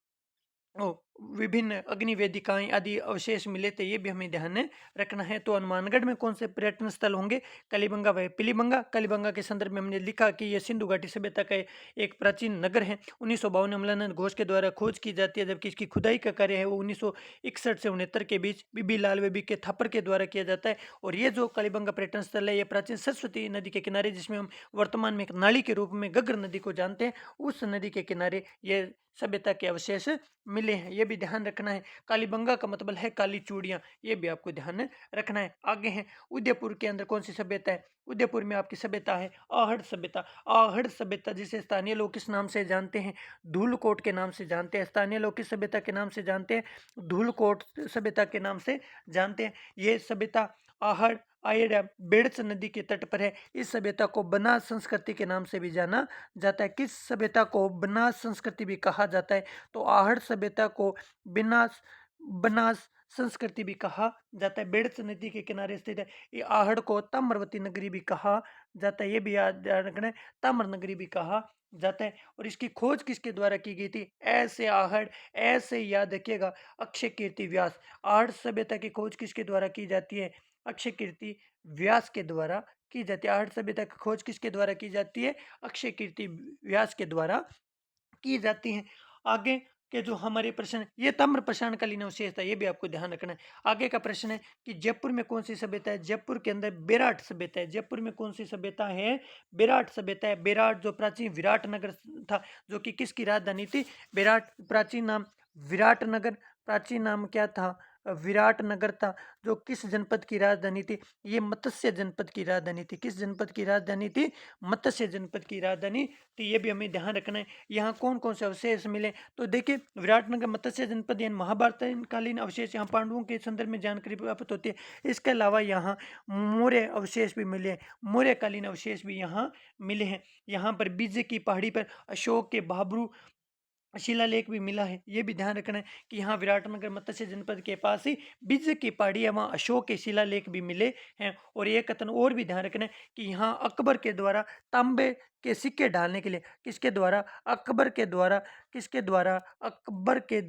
ओ, विभिन्न अग्नि वेदिकाएं आदि अवशेष मिले थे। ये भी हमें ध्यान में रखना है। तो हनुमानगढ़ में कौन से पर्यटन स्थल होंगे? कालीबंगा व पीलीबंगा। कालीबंगा के संदर्भ में हमने लिखा कि यह सिंधु घाटी सभ्यता का एक प्राचीन नगर है। 1952 में अमलानंद घोष के द्वारा खोज की जाती है, जबकि इसकी खुदाई का कार्य है वो 1961 से 69 के बीच बीबी लाल व बी के थापर के द्वारा किया जाता है। और ये जो कालीबंगा पर्यटन स्थल है ये प्राचीन सरस्वती नदी के किनारे, जिसमें हम वर्तमान में एक नाली के रूप में गग्र नदी को जानते हैं, उस नदी के किनारे ये सभ्यता के अवशेष मिले हैं। ये भी ध्यान रखना है। कालीबंगा का मतलब है काली चूड़ियां। ये भी आपको ध्यान रखना है। आगे है उदयपुर के अंदर कौन सी सभ्यता है? उदयपुर में आपकी सभ्यता है आहड़ सभ्यता। आहड़ सभ्यता जिसे स्थानीय लोग किस नाम से जानते हैं? धूलकोट के नाम से जानते हैं। स्थानीय लोग किस सभ्यता के नाम से जानते हैं? धूलकोट सभ्यता के नाम से जानते हैं। ये सभ्यता आहड़ आइडिया बेड़च नदी के तट पर है। इस सभ्यता को बनास संस्कृति के नाम से भी जाना जाता है। किस सभ्यता को बनास संस्कृति भी कहा जाता है? तो आहड़ सभ्यता को बिनास बनास संस्कृति भी कहा जाता है। बेड़च नदी के किनारे स्थित है। ये आहड़ को ताम्रवती नगरी भी कहा जाता है। ये भी याद रखना है, ताम्र नगरी भी कहा जाता है। और इसकी खोज किसके द्वारा की गई थी? ऐसे आहड़, ऐसे याद रखिएगा, अक्षय कीर्ति व्यास। आहड़ सभ्यता की खोज किसके द्वारा की जाती है? अक्षय कीर्ति व्यास के द्वारा की जाती है। आहड़ सभ्यता की खोज किसके द्वारा की जाती है? अक्षय कीर्ति व्यास के द्वारा की जाती हैं। आगे के जो हमारे प्रश्न है, ये ताम्रपाषाणकालीन अवशेष था, ये भी आपको ध्यान रखना है। आगे का प्रश्न है कि जयपुर में कौन सी सभ्यता है? जयपुर के अंदर विराट सभ्यता है। जयपुर में कौन सी सभ्यता है? विराट सभ्यता है। विराट जो प्राचीन विराट नगर था, जो कि किसकी राजधानी थी? विराट, प्राचीन नाम विराट नगर, प्राचीन नाम क्या था? विराट नगर था। जो किस जनपद की राजधानी थी? ये मत्स्य जनपद की राजधानी थी। किस जनपद की राजधानी थी? मत्स्य जनपद की राजधानी थी। ये भी हमें ध्यान रखना है। यहाँ कौन कौन से अवशेष मिले? तो देखिए, विराटनगर मत्स्य जनपद यानी महाभारतकालीन अवशेष, यहाँ पांडवों के संदर्भ में जानकारी प्राप्त होती है। इसके अलावा यहाँ मौर्य अवशेष भी मिले हैं। मौर्यकालीन अवशेष भी यहाँ मिले हैं। यहाँ पर विजय की पहाड़ी पर अशोक के बाबरू शिलालेख भी मिला है। ये भी ध्यान रखना है कि यहाँ विराटनगर मत्स्य जनपद के पास ही विजय की पहाड़ी है, वहाँ अशोक के शिलालेख भी मिले हैं। और ये कथन और भी ध्यान रखना है कि यहाँ अकबर के द्वारा तांबे के सिक्के डालने के लिए, किसके द्वारा? अकबर के द्वारा, किसके द्वारा? अकबर के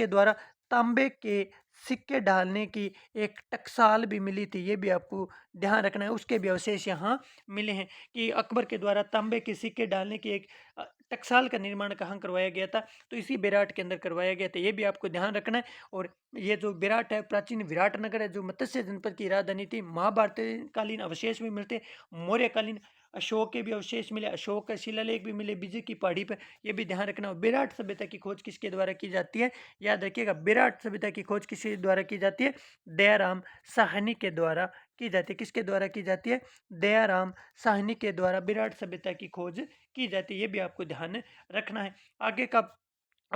द्वारा तांबे के सिक्के डालने की एक टकसाल भी मिली थी। ये भी आपको ध्यान रखना है। उसके भी अवशेष यहाँ मिले हैं कि अकबर के द्वारा तांबे के सिक्के डालने की एक टकसाल का निर्माण कहाँ करवाया गया था? तो इसी बेराट के अंदर करवाया गया था। ये भी आपको ध्यान रखना है। और ये जो विराट है, प्राचीन विराट नगर है, जो मत्स्य जनपद की राजधानी थी। महाभारतकालीन अवशेष भी मिलते, मौर्यकालीन अशोक के भी अवशेष मिले, अशोक का शिलालेख भी मिले विजय की पहाड़ी पर। ये भी ध्यान रखना। विराट सभ्यता की खोज किसके द्वारा की जाती है? याद रखिएगा, विराट सभ्यता की खोज किसके द्वारा की जाती है? दयाराम साहनी के द्वारा की जाती है। किसके द्वारा की जाती है? दयाराम साहनी के द्वारा विराट सभ्यता की खोज की जाती है। ये भी आपको ध्यान रखना है। आगे का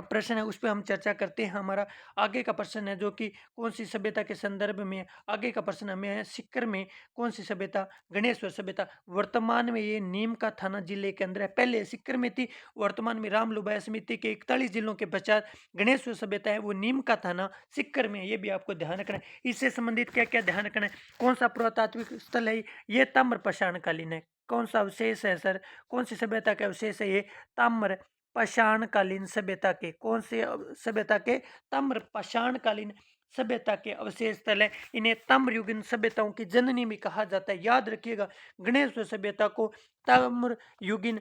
प्रश्न है, उस पर हम चर्चा करते हैं। हमारा आगे का प्रश्न है जो कि कौन सी सभ्यता के संदर्भ में? आगे का प्रश्न हमें है, सिक्कर में कौन सी सभ्यता? गणेश्वर सभ्यता। वर्तमान में ये नीम का थाना जिले के अंदर है। पहले सिक्कर में थी, वर्तमान में रामलुबाया समिति के 41 जिलों के पश्चात गणेश्वर सभ्यता है वो नीम का थाना सिक्कर में है। ये भी आपको ध्यान रखना है। इससे संबंधित क्या क्या ध्यान रखना है? कौन सा पुरातात्विक स्थल है? ये ताम्रपाषाणकालीन है। कौन सा अवशेष है सर? कौन सी सभ्यता का अवशेष है? ये ताम्र पाषाणकालीन सभ्यता के। कौन से सभ्यता के? ताम्र पाषाणकालीन सभ्यता के अवशेष स्थल है। इन्हें ताम्रयुगीन सभ्यताओं की जननी भी कहा जाता है। याद रखिएगा, गणेश्वर सभ्यता को ताम्रयुगीन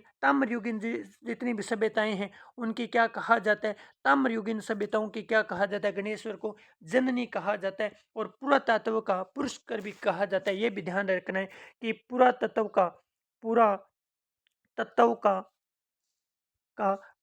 जितनी भी सभ्यताएं हैं उनकी क्या कहा जाता है? ताम्रयुगीन सभ्यताओं की क्या कहा जाता है? गणेश्वर को जननी कहा जाता है। और पुरातत्व का पुरस्कार भी कहा जाता है। ये भी ध्यान रखना है कि पुरातत्व का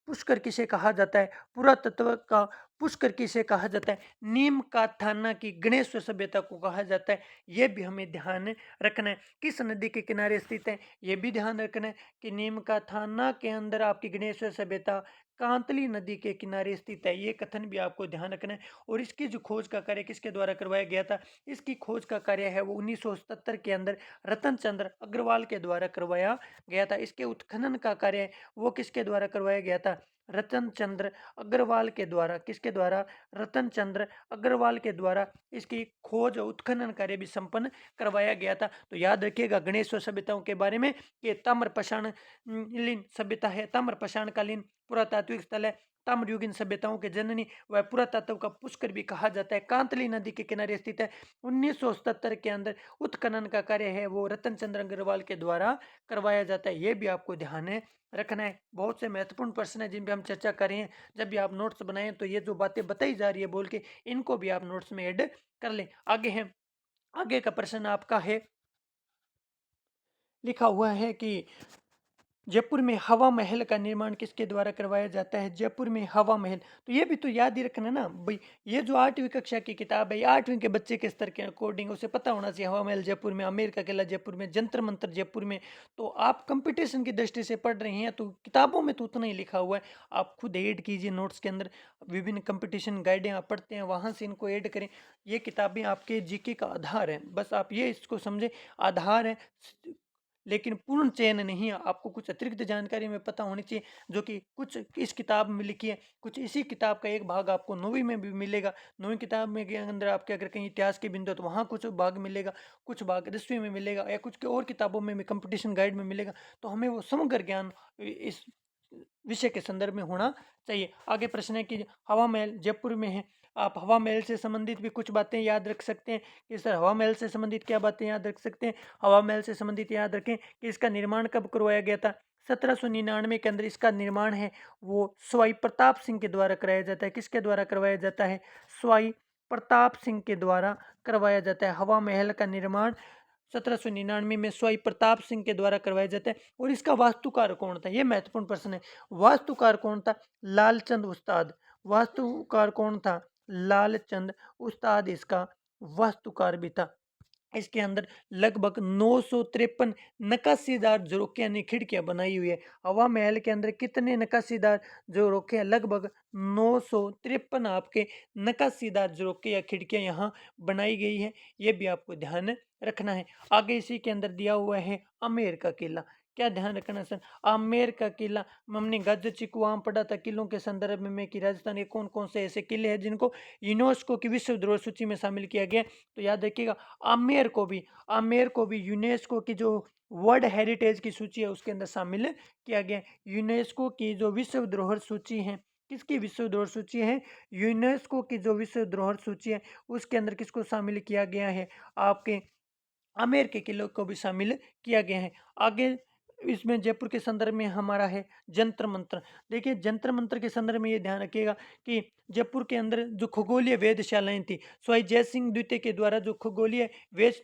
पुष्कर किसे कहा जाता है? पुरातत्व का पुष्कर किसे कहा जाता है? नीम का थाना की गणेश्वर सभ्यता को कहा जाता है। यह भी हमें ध्यान रखना है। किस नदी के किनारे स्थित है? यह भी ध्यान रखना है कि नीम का थाना के अंदर आपकी गणेश्वर सभ्यता कांतली नदी के किनारे स्थित है। ये कथन भी आपको ध्यान रखना है। और इसकी जो खोज का कार्य किसके द्वारा करवाया गया था? इसकी खोज का कार्य है वो 1977 के अंदर रतन चंद्र अग्रवाल के द्वारा करवाया गया था। इसके उत्खनन का कार्य वो किसके द्वारा करवाया गया था? रतन चंद्र अग्रवाल के द्वारा। किसके द्वारा? रतन चंद्र अग्रवाल के द्वारा इसकी खोज और उत्खनन कार्य भी संपन्न करवाया गया था। तो याद रखिएगा गणेश्वर सभ्यताओं के बारे में कि ताम्रपाषाणकालीन सभ्यता है, ताम्रपाषाणकालीन पुरातात्विक स्थल है, ताम्रयुगीन सभ्यताओं के जननी व पुरातत्व का पुष्कर भी कहा जाता है। कांतली नदी के किनारे स्थित है। 1977 के अंदर उत्खनन का कार्य है वो रतन चंद्र अग्रवाल के द्वारा करवाया जाता है। ये भी आपको ध्यान रखना है। बहुत से महत्वपूर्ण प्रश्न है जिन पे हम चर्चा कर रहे हैं। जब भी आप नोट्स बनाएं तो ये जो बातें बताई जा रही है बोल के, इनको भी आप नोट्स में ऐड कर लें। आगे का प्रश्न आपका है, लिखा हुआ है कि जयपुर में हवा महल का निर्माण किसके द्वारा करवाया जाता है? जयपुर में हवा महल। तो ये भी तो याद ही रखना ना भाई, ये जो 8वीं कक्षा की किताब है, ये 8वीं के बच्चे के स्तर के अकॉर्डिंग उसे पता होना चाहिए। हवा महल जयपुर में, आमेर का किला जयपुर में, जंतर मंतर जयपुर में। तो आप कंपटीशन की दृष्टि से पढ़ रहे हैं तो किताबों में तो उतना ही लिखा हुआ है, आप खुद ऐड कीजिए नोट्स के अंदर। विभिन्न कंपटीशन गाइडें आप पढ़ते हैं, वहाँ से इनको ऐड करें। ये किताबें आपके जीके का आधार है, बस आप ये इसको समझें, आधार है, लेकिन पूर्ण चयन नहीं है। आपको कुछ अतिरिक्त जानकारी में पता होनी चाहिए, जो कि कुछ इस किताब में लिखी है, कुछ इसी किताब का एक भाग आपको 9वीं में भी मिलेगा। 9वीं किताब में के अंदर आपके अगर कहीं इतिहास के बिंदु है, तो वहाँ कुछ भाग मिलेगा, कुछ भाग 10वीं में मिलेगा, या कुछ के और किताबों में भी कंपटीशन गाइड में मिलेगा। तो हमें वो समग्र ज्ञान इस विषय के संदर्भ में होना चाहिए। आगे प्रश्न है कि हवा महल जयपुर में है, आप हवा महल से संबंधित भी कुछ बातें याद रख सकते हैं कि सर हवा महल से संबंधित क्या बातें याद रख सकते हैं। हवा महल से संबंधित याद रखें कि इसका निर्माण कब करवाया गया था। 1799 के अंदर इसका निर्माण है वो सवाई प्रताप सिंह के द्वारा कराया जाता है। किसके द्वारा करवाया जाता है? सवाई प्रताप सिंह के द्वारा करवाया जाता है। हवा महल का निर्माण 1799 में सवाई प्रताप सिंह के द्वारा करवाया जाता है। और इसका वास्तुकार कौन था? ये महत्वपूर्ण प्रश्न है। वास्तुकार कौन था? लालचंद उस्ताद। वास्तुकार कौन था? लालचंद उस्ताद इसका वास्तुकार भी था। इसके अंदर लगभग 953 नक्काशीदार झरोखे यानी खिड़कियां बनाई हुई है। हवा महल के अंदर कितने नक्काशीदार झरोखे हैं? लगभग 953 आपके नक्काशीदार झरोखे या खिड़कियां यहाँ बनाई गई है। ये भी आपको ध्यान रखना है। आगे इसी के अंदर दिया हुआ है आमेर का किला। क्या ध्यान रखना सर? आमेर का किला हमने गज चिकुआम पढ़ा था किलों के संदर्भ में कि राजस्थान के कौन कौन से ऐसे किले हैं जिनको यूनेस्को की विश्व धरोहर सूची में शामिल किया गया। तो याद रखिएगा, आमेर को भी यूनेस्को की जो वर्ल्ड हेरिटेज की सूची है उसके अंदर शामिल किया गया है। यूनेस्को की जो विश्व धरोहर सूची है, किसकी विश्व धरोहर सूची है? यूनेस्को की जो विश्व धरोहर सूची है उसके अंदर किसको शामिल किया गया है? आपके आमेर के किले को भी शामिल किया गया है। आगे इसमें जयपुर के संदर्भ में हमारा है जंतर मंत्र। देखिए जंतर मंत्र के संदर्भ में ये ध्यान रखिएगा कि जयपुर के अंदर जो खगोलीय वेधशालाएं थी, स्वाई जय सिंह द्वितीय के द्वारा जो खगोलीय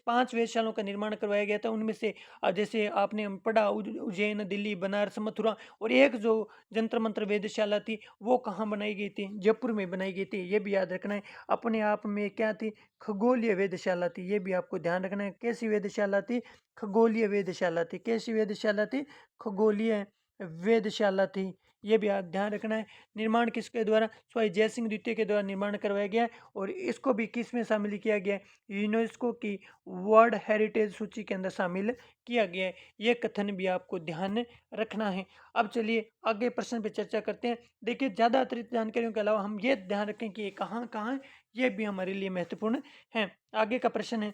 5 वेधशालाओं का निर्माण करवाया गया था। उनमें से जैसे आपने पढ़ा उज्जैन, दिल्ली, बनारस, मथुरा, और एक जो जंतर मंत्र वेधशाला थी वो कहाँ बनाई गई थी? जयपुर में बनाई गई थी। ये भी याद रखना है। अपने आप में क्या थी? खगोलीय वेधशाला थी। ये भी आपको ध्यान रखना है। कैसी वेधशाला थी? खगोलीय वेधशाला थी। कैसी वेधशाला थी? खगोलीय वेधशाला थी। ये भी आप ध्यान रखना है। निर्माण किसके द्वारा? स्वाई जय सिंह द्वितीय के द्वारा निर्माण करवाया गया है, और इसको भी किस में शामिल किया गया है? यूनेस्को की वर्ल्ड हेरिटेज सूची के अंदर शामिल किया गया है। ये कथन भी आपको ध्यान रखना है। अब चलिए आगे प्रश्न पे चर्चा करते हैं। देखिए ज़्यादा अतिरिक्त जानकारियों के अलावा हम ये ध्यान रखें कि ये कहाँ कहाँ है, ये भी हमारे लिए महत्वपूर्ण है। आगे का प्रश्न है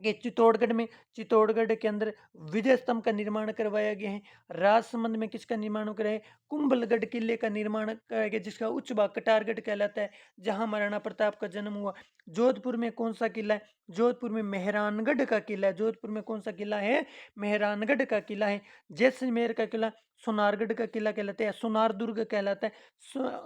कि चित्तौड़गढ़ के अंदर विजय स्तंभ का निर्माण करवाया गया है। राजसमंद में किसका निर्माण कराया है? कुंभलगढ़ किले का निर्माण कराया गया, जिसका उच्च भाग कटारगढ़ कहलाता है, जहां महाराणा प्रताप का जन्म हुआ। जोधपुर में कौन सा किला है? जोधपुर में मेहरानगढ़ का किला है। जोधपुर में कौन सा किला है? मेहरानगढ़ का किला है। जैसलमेर का किला सोनारगढ़ का किला कहलाता है, सोनार दुर्ग कहलाता है।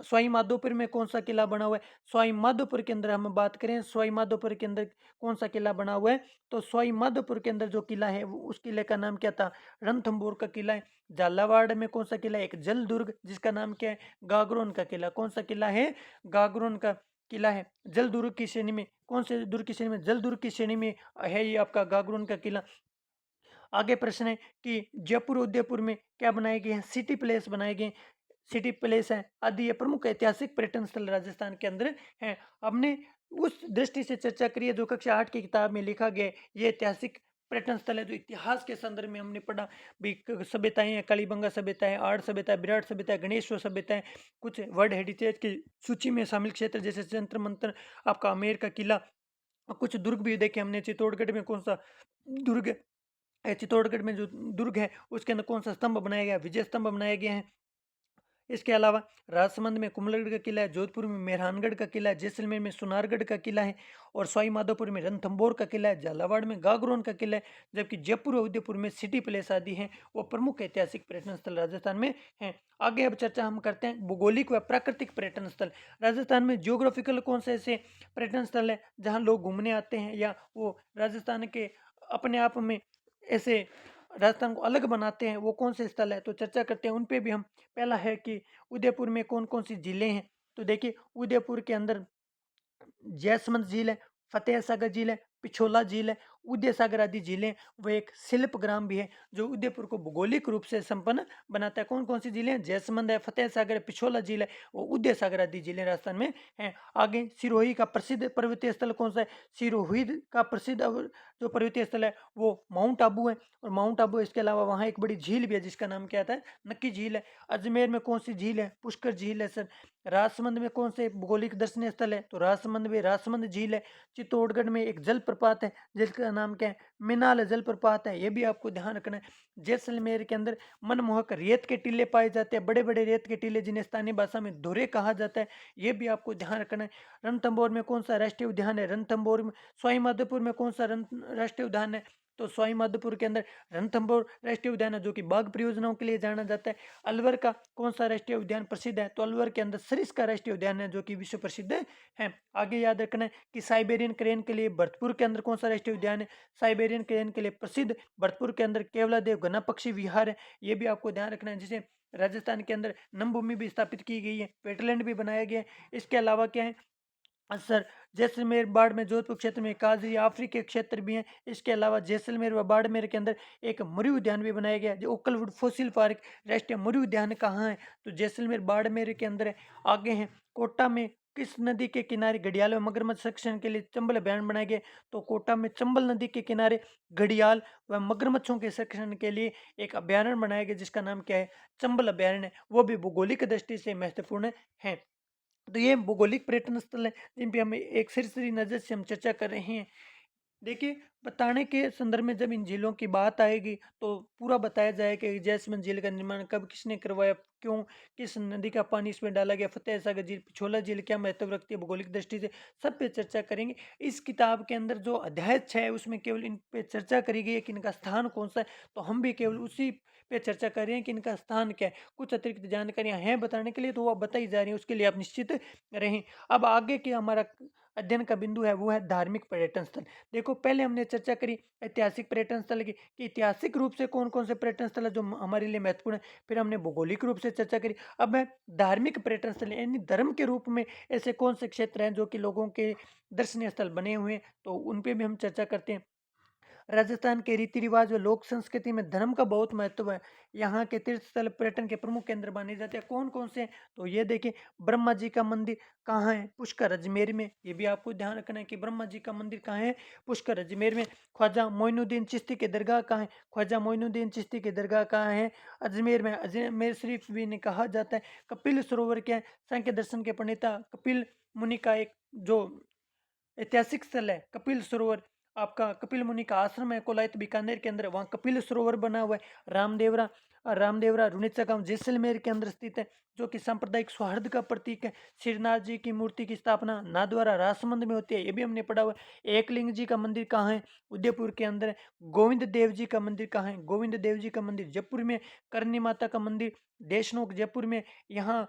सवाई माधोपुर में कौन सा किला बना हुआ है? सवाई माधोपुर के अंदर हम बात करें, सवाई माधोपुर के अंदर कौन सा किला बना हुआ है? तो सवाई माधोपुर के अंदर जो किला है उस किले का नाम क्या था? रणथंभौर का किला है। झालावाड़ में कौन सा किला है? एक जल दुर्ग, जिसका नाम क्या है? गागरोन का किला। कौन सा किला है? गागरोन का किला है। जल दुर्ग की श्रेणी में कौन से दुर्ग की श्रेणी में? जल दुर्ग की श्रेणी में है ये आपका गागरोन का किला। आगे प्रश्न है कि जयपुर उदयपुर में क्या बनाए गए हैं? सिटी प्लेस बनाए गए। सिटी प्लेस है आदि ये प्रमुख ऐतिहासिक पर्यटन स्थल राजस्थान के अंदर हैं। हमने उस दृष्टि से चर्चा करी है जो कक्षा 8 की किताब में लिखा गया है। ये ऐतिहासिक पर्यटन स्थल है जो इतिहास के संदर्भ में हमने पढ़ा भी। सभ्यताएं हैं, कलिबंगा सभ्यता है, आर्य सभ्यता है, विराट सभ्यता है, गणेश्वर सभ्यता है। कुछ वर्ल्ड हेरिटेज की सूची में शामिल क्षेत्र जैसे जंतर मंतर, आपका आमेर का किला। कुछ दुर्ग भी देखे हमने। चित्तौड़गढ़ में कौन सा दुर्ग है? चित्तौड़गढ़ में जो दुर्ग है उसके अंदर कौन सा स्तंभ बनाया गया? विजय स्तंभ बनाया गया है। इसके अलावा राजसमंद में कुंभलगढ़ का किला है, जोधपुर में मेहरानगढ़ का किला है, जैसलमेर में सोनारगढ़ का किला है, और सवाई माधोपुर में रणथंभौर का किला है, झालावाड़ में गागरोन का किला है। जबकि जयपुर और उदयपुर में सिटी पैलेस आदि हैं, वो प्रमुख ऐतिहासिक पर्यटन स्थल राजस्थान में हैं। आगे अब चर्चा हम करते हैं भौगोलिक व प्राकृतिक पर्यटन स्थल। राजस्थान में जियोग्राफिकल कौन से ऐसे पर्यटन स्थल है जहाँ लोग घूमने आते हैं, या वो राजस्थान के अपने आप में ऐसे राजस्थान को अलग बनाते हैं वो कौन से स्थल है, तो चर्चा करते हैं उन पे भी हम। पहला है कि उदयपुर में कौन कौन सी झीलें हैं, तो देखिए उदयपुर के अंदर जैसमंद झील है, फतेह सागर झील है, पिछोला झील है, उदय सागर आदि झीलें। वह एक शिल्प ग्राम भी है जो उदयपुर को भौगोलिक रूप से संपन्न बनाता है। कौन कौन सी झीलें हैं? जैसमंद है, फतेह सागर है, पिछोला झील है और उदय सागर आदि झीलें राजस्थान में हैं। आगे सिरोही का प्रसिद्ध पर्वतीय स्थल कौन सा है? सिरोही का प्रसिद्ध जो पर्वतीय स्थल है वो माउंट आबू है। और माउंट आबू, इसके अलावा वहाँ एक बड़ी झील भी है जिसका नाम क्या आता है? नक्की झील है। अजमेर में कौन सी झील है? पुष्कर झील है सर। राजसमंद में कौन से भौगोलिक दर्शनीय स्थल है? तो राजसमंद में राजसमंद झील है। चित्तौड़गढ़ में एक जलप्रपात है जिसका नाम क्या है? मिनाल जलप्रपात है, ये भी आपको ध्यान रखना है। जैसलमेर के अंदर मनमोहक रेत के टीले पाए जाते हैं, बड़े बड़े रेत के टीले जिन्हें स्थानीय भाषा में धुरे कहा जाता है, ये भी आपको ध्यान रखना है। रणथंभौर में कौन सा राष्ट्रीय उद्यान है? रणथंभौर में सवाई माधोपुर में कौन सा राष्ट्रीय उद्यान है? तो सवाई माधोपुर के अंदर रणथंभौर राष्ट्रीय उद्यान है जो कि बाघ परियोजनाओं के लिए जाना जाता है। अलवर का कौन सा राष्ट्रीय उद्यान प्रसिद्ध है? तो अलवर के अंदर सरिस्का राष्ट्रीय उद्यान है जो कि विश्व प्रसिद्ध है। आगे याद रखना है कि साइबेरियन क्रेन के लिए भरतपुर के अंदर कौन सा राष्ट्रीय उद्यान है? साइबेरियन क्रेन के लिए प्रसिद्ध भरतपुर के अंदर केवलादेव घना पक्षी विहार है, ये भी आपको ध्यान रखना है। जिसे राजस्थान के अंदर नमभूमि भी स्थापित की गई है, वेटलैंड भी बनाया गया है। इसके अलावा क्या है सर? जैसलमेर बाड़मेर जोधपुर क्षेत्र में काजरी अफ्रीकी क्षेत्र भी है। इसके अलावा जैसलमेर व बाड़मेर के अंदर एक मरु उद्यान भी बनाया गया है जो ओकलवुड फोसिल पार्क राष्ट्रीय मरु उद्यान कहाँ है? तो जैसलमेर बाड़मेर के अंदर है। आगे है कोटा में किस नदी के किनारे घड़ियाल व मगरमच्छ संरक्षण के लिए चंबल अभ्यारण्य बनाए गए? तो कोटा में चंबल नदी के किनारे घड़ियाल व मगरमच्छों के संरक्षण के लिए एक अभ्यारण्य बनाया गया जिसका नाम क्या है? चंबल अभ्यारण्य। वो भी भौगोलिक दृष्टि से महत्वपूर्ण है। तो ये भौगोलिक पर्यटन स्थल है जिन पे हम एक सरसरी नज़र से हम चर्चा कर रहे हैं। देखिए, बताने के संदर्भ में जब इन झीलों की बात आएगी तो पूरा बताया जाएगा कि जैसमंद झील का निर्माण कब किसने करवाया, क्यों, किस नदी का पानी इसमें डाला गया, फतेह सागर झील, पिछोला झील क्या महत्व रखती है भौगोलिक दृष्टि से, सब पे चर्चा करेंगे। इस किताब के अंदर जो अध्याय 6 है उसमें केवल इन पे चर्चा करी गई है कि इनका स्थान कौन सा है, तो हम भी केवल उसी पे चर्चा कर रहे हैं कि इनका स्थान क्या है। कुछ अतिरिक्त जानकारियां हैं बताने के लिए तो वो बताई जा रही है, उसके लिए आप निश्चित रहें। अब आगे की हमारा अध्ययन का बिंदु है वो है धार्मिक पर्यटन स्थल। देखो, पहले हमने चर्चा करी ऐतिहासिक पर्यटन स्थल की कि ऐतिहासिक रूप से कौन कौन से पर्यटन स्थल है जो हमारे लिए महत्वपूर्ण है। फिर हमने भौगोलिक रूप से चर्चा करी। अब है धार्मिक पर्यटन स्थल यानी धर्म के रूप में ऐसे कौन से क्षेत्र हैं जो कि लोगों के दर्शनीय स्थल बने हुए हैं, तो उन पे भी हम चर्चा करते हैं। राजस्थान के रीति रिवाज व लोक संस्कृति में धर्म का बहुत महत्व है। यहाँ के तीर्थ स्थल पर्यटन के प्रमुख केंद्र माने जाते हैं। कौन कौन से हैं? तो ये देखिए, ब्रह्मा जी का मंदिर कहाँ है? पुष्कर अजमेर में। ये भी आपको ध्यान रखना है कि ब्रह्मा जी का मंदिर कहाँ है? पुष्कर अजमेर में। ख्वाजा मोइनुद्दीन चिश्ती के दरगाह कहाँ है? ख्वाजा मोइनुद्दीन चिश्ती के दरगाह कहाँ है? अजमेर में। अजमेर शरीफ भी ने कहा जाता है। कपिल सरोवर क्या है? सांख्य दर्शन के प्रणेता कपिल मुनि का एक जो ऐतिहासिक स्थल है कपिल सरोवर। आपका कपिल मुनि का आश्रम है कोलायत बीकानेर के अंदर, वहाँ कपिल सरोवर बना हुआ है। रामदेवरा रुनीचा गांव जैसलमेर के अंदर स्थित है जो कि सांप्रदायिक सौहार्द का प्रतीक है। श्रीनाथ जी की मूर्ति की स्थापना नाथद्वारा राजसमंद में होती है, ये भी हमने पढ़ा हुआ है। एकलिंग जी का मंदिर कहाँ है? उदयपुर के अंदर है। गोविंद देव जी का मंदिर कहाँ है? गोविंद देव जी का मंदिर जयपुर में। करनी माता का मंदिर देशनोक जयपुर में। यहाँ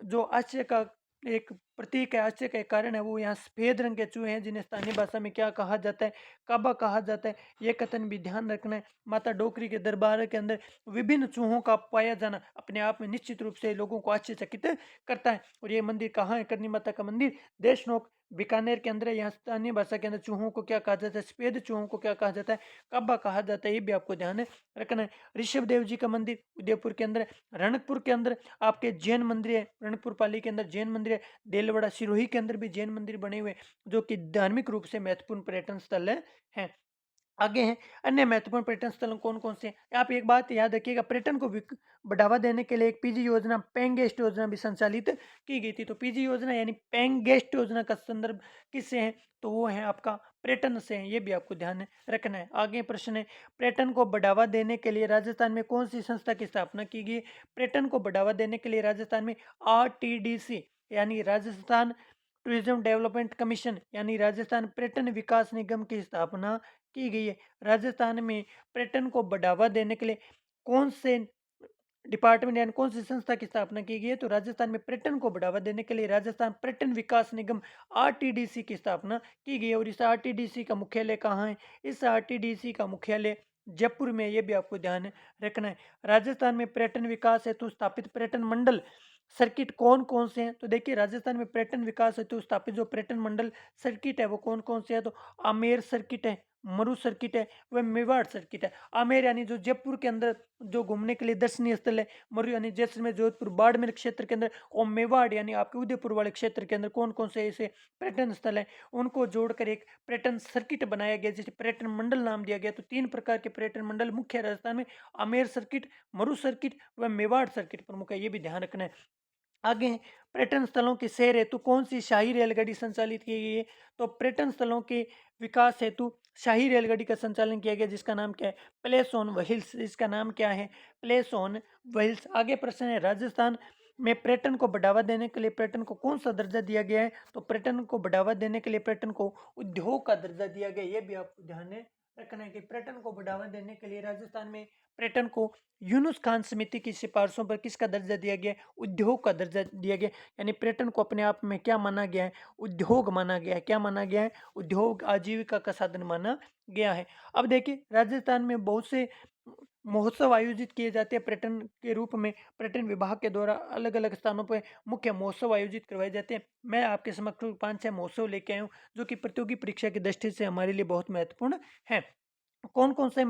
जो आश्चर्य का एक प्रतीक है, आश्चर्य का एक कारण है, वो यहाँ सफेद रंग के चूहे हैं जिन्हें स्थानीय भाषा में क्या कहा जाता है? काबा कहा जाता है। ये कथन भी ध्यान रखना है। माता डोकरी के दरबार के अंदर विभिन्न चूहों का पाया जाना अपने आप में निश्चित रूप से लोगों को आश्चर्यचकित करता है। और ये मंदिर कहाँ है? करनी माता का मंदिर देशनोक बीकानेर के अंदर है। यहाँ स्थानीय भाषा के अंदर चूहों को क्या कहा जाता है? सफेद चूहों को क्या कहा जाता है? काबा कहा जाता है। ये भी आपको ध्यान रखना है। ऋषभ देव जी का मंदिर उदयपुर के अंदर है। रणकपुर के अंदर आपके जैन मंदिर है। रणकपुर पाली के अंदर जैन मंदिर है। देलवाड़ा सिरोही के अंदर भी जैन मंदिर बने हुए हैं जो कि धार्मिक रूप से महत्वपूर्ण पर्यटन स्थल है। आगे हैं अन्य महत्वपूर्ण पर्यटन स्थल कौन कौन से हैं? आप एक बात याद रखिएगा, पर्यटन को बढ़ावा देने के लिए एक पीजी योजना पेंग गेस्ट योजना भी संचालित की गई थी। तो पीजी योजना यानी पेंग गेस्ट योजना का संदर्भ किससे है? तो वो है आपका पर्यटन से है। ये भी आपको ध्यान रखना है। आगे प्रश्न है, पर्यटन को बढ़ावा देने के लिए राजस्थान में कौन सी संस्था की स्थापना की गई? पर्यटन को बढ़ावा देने के लिए राजस्थान में RTDC यानी राजस्थान टूरिज्म डेवलपमेंट कमीशन यानी राजस्थान पर्यटन विकास निगम की स्थापना की गई है। राजस्थान में पर्यटन को बढ़ावा देने के लिए कौन से डिपार्टमेंट यानी कौन सी संस्था की स्थापना की गई है? तो राजस्थान में पर्यटन को बढ़ावा देने के लिए राजस्थान पर्यटन विकास निगम RTDC की स्थापना की गई है। और इस RTDC का मुख्यालय कहाँ है? इस RTDC का मुख्यालय जयपुर में, ये भी आपको ध्यान रखना है। राजस्थान में पर्यटन विकास हेतु स्थापित पर्यटन मंडल सर्किट कौन कौन से हैं? तो देखिए राजस्थान में पर्यटन विकास हेतु स्थापित जो पर्यटन मंडल सर्किट है वो कौन कौन से है? तो आमेर सर्किट है, मरु सर्किट है, वह मेवाड़ सर्किट है। आमेर यानी जो जयपुर के अंदर जो घूमने के लिए दर्शनीय स्थल है, मरु यानी जैसलमेर जोधपुर बाड़मेर क्षेत्र के अंदर, और मेवाड़ यानी आपके उदयपुर वाले क्षेत्र के अंदर कौन कौन से ऐसे पर्यटन स्थल है, उनको जोड़कर एक पर्यटन सर्किट बनाया गया, जिसे पर्यटन मंडल नाम दिया गया। तो 3 प्रकार के पर्यटन मंडल मुख्य है राजस्थान में, आमेर सर्किट, मरु सर्किट व मेवाड़ सर्किट प्रमुख है, ये भी ध्यान रखना है। आगे हैं, पर्यटन स्थलों के सैर हेतु कौन सी शाही रेलगाड़ी संचालित की गई है? तो पर्यटन स्थलों के विकास हेतु शाही रेलगाड़ी का संचालन किया गया, जिसका नाम क्या है? Place on wheels. इसका नाम क्या है? Place on wheels. आगे प्रश्न है, राजस्थान में पर्यटन को बढ़ावा देने के लिए पर्यटन को कौन सा दर्जा दिया गया है? तो पर्यटन को बढ़ावा देने के लिए पर्यटन को उद्योग का दर्जा दिया गया। ये भी आपको ध्यान में रखना है कि पर्यटन को बढ़ावा देने के लिए राजस्थान में पर्यटन को यूनुस खान समिति की सिफारिशों पर किसका दर्जा दिया गया? उद्योग का दर्जा दिया गया। यानी पर्यटन को अपने आप में क्या माना गया है? उद्योग माना गया है। क्या माना गया है? उद्योग, आजीविका का साधन माना गया है। अब देखिए राजस्थान में बहुत से महोत्सव आयोजित किए जाते हैं पर्यटन के रूप में। पर्यटन विभाग के द्वारा अलग अलग स्थानों पर मुख्य महोत्सव आयोजित करवाए जाते हैं। मैं आपके समक्ष 5-6 महोत्सव लेके आया हूँ, जो कि प्रतियोगी परीक्षा की दृष्टि से हमारे लिए बहुत महत्वपूर्ण है। कौन कौन से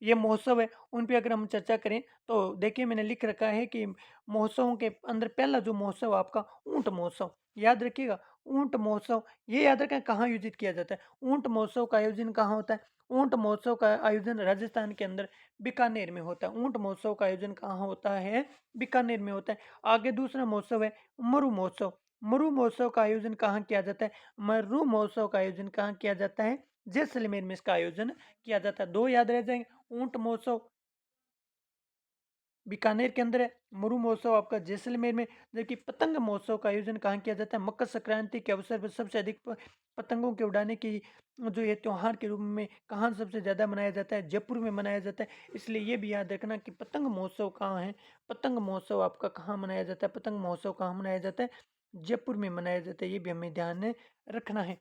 ये महोत्सव है, उन पे अगर हम चर्चा करें तो देखिए मैंने लिख रखा है कि महोत्सवों के अंदर पहला जो महोत्सव आपका ऊंट महोत्सव, याद रखिएगा। ऊंट महोत्सव, ये याद रखें कहाँ आयोजित किया जाता है। ऊंट महोत्सव का आयोजन कहाँ होता है? ऊंट महोत्सव का आयोजन राजस्थान के अंदर बीकानेर में होता है। ऊंट महोत्सव का आयोजन कहाँ होता है? बीकानेर में होता है। आगे दूसरा महोत्सव है मरु महोत्सव। मरु महोत्सव का आयोजन कहाँ किया जाता है? मरु महोत्सव का आयोजन कहाँ किया जाता है? जैसलमेर में इसका आयोजन किया जाता है। 2 याद रह जाएंगे, ऊंट महोत्सव बीकानेर के अंदर है, मरु महोत्सव आपका जैसलमेर में। जबकि पतंग महोत्सव का आयोजन कहाँ किया जाता है? मकर संक्रांति के अवसर पर सबसे अधिक पतंगों के उड़ाने की जो ये त्योहार के रूप में कहाँ सबसे ज़्यादा मनाया जाता है? जयपुर में मनाया जाता है। इसलिए ये भी याद रखना कि पतंग महोत्सव कहाँ है? पतंग महोत्सव आपका कहाँ मनाया जाता है? पतंग महोत्सव कहाँ मनाया जाता है? जयपुर में मनाया जाता है। ये भी हमें ध्यान में रखना है।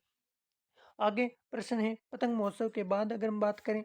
आगे प्रश्न है, पतंग महोत्सव के बाद अगर हम बात करें,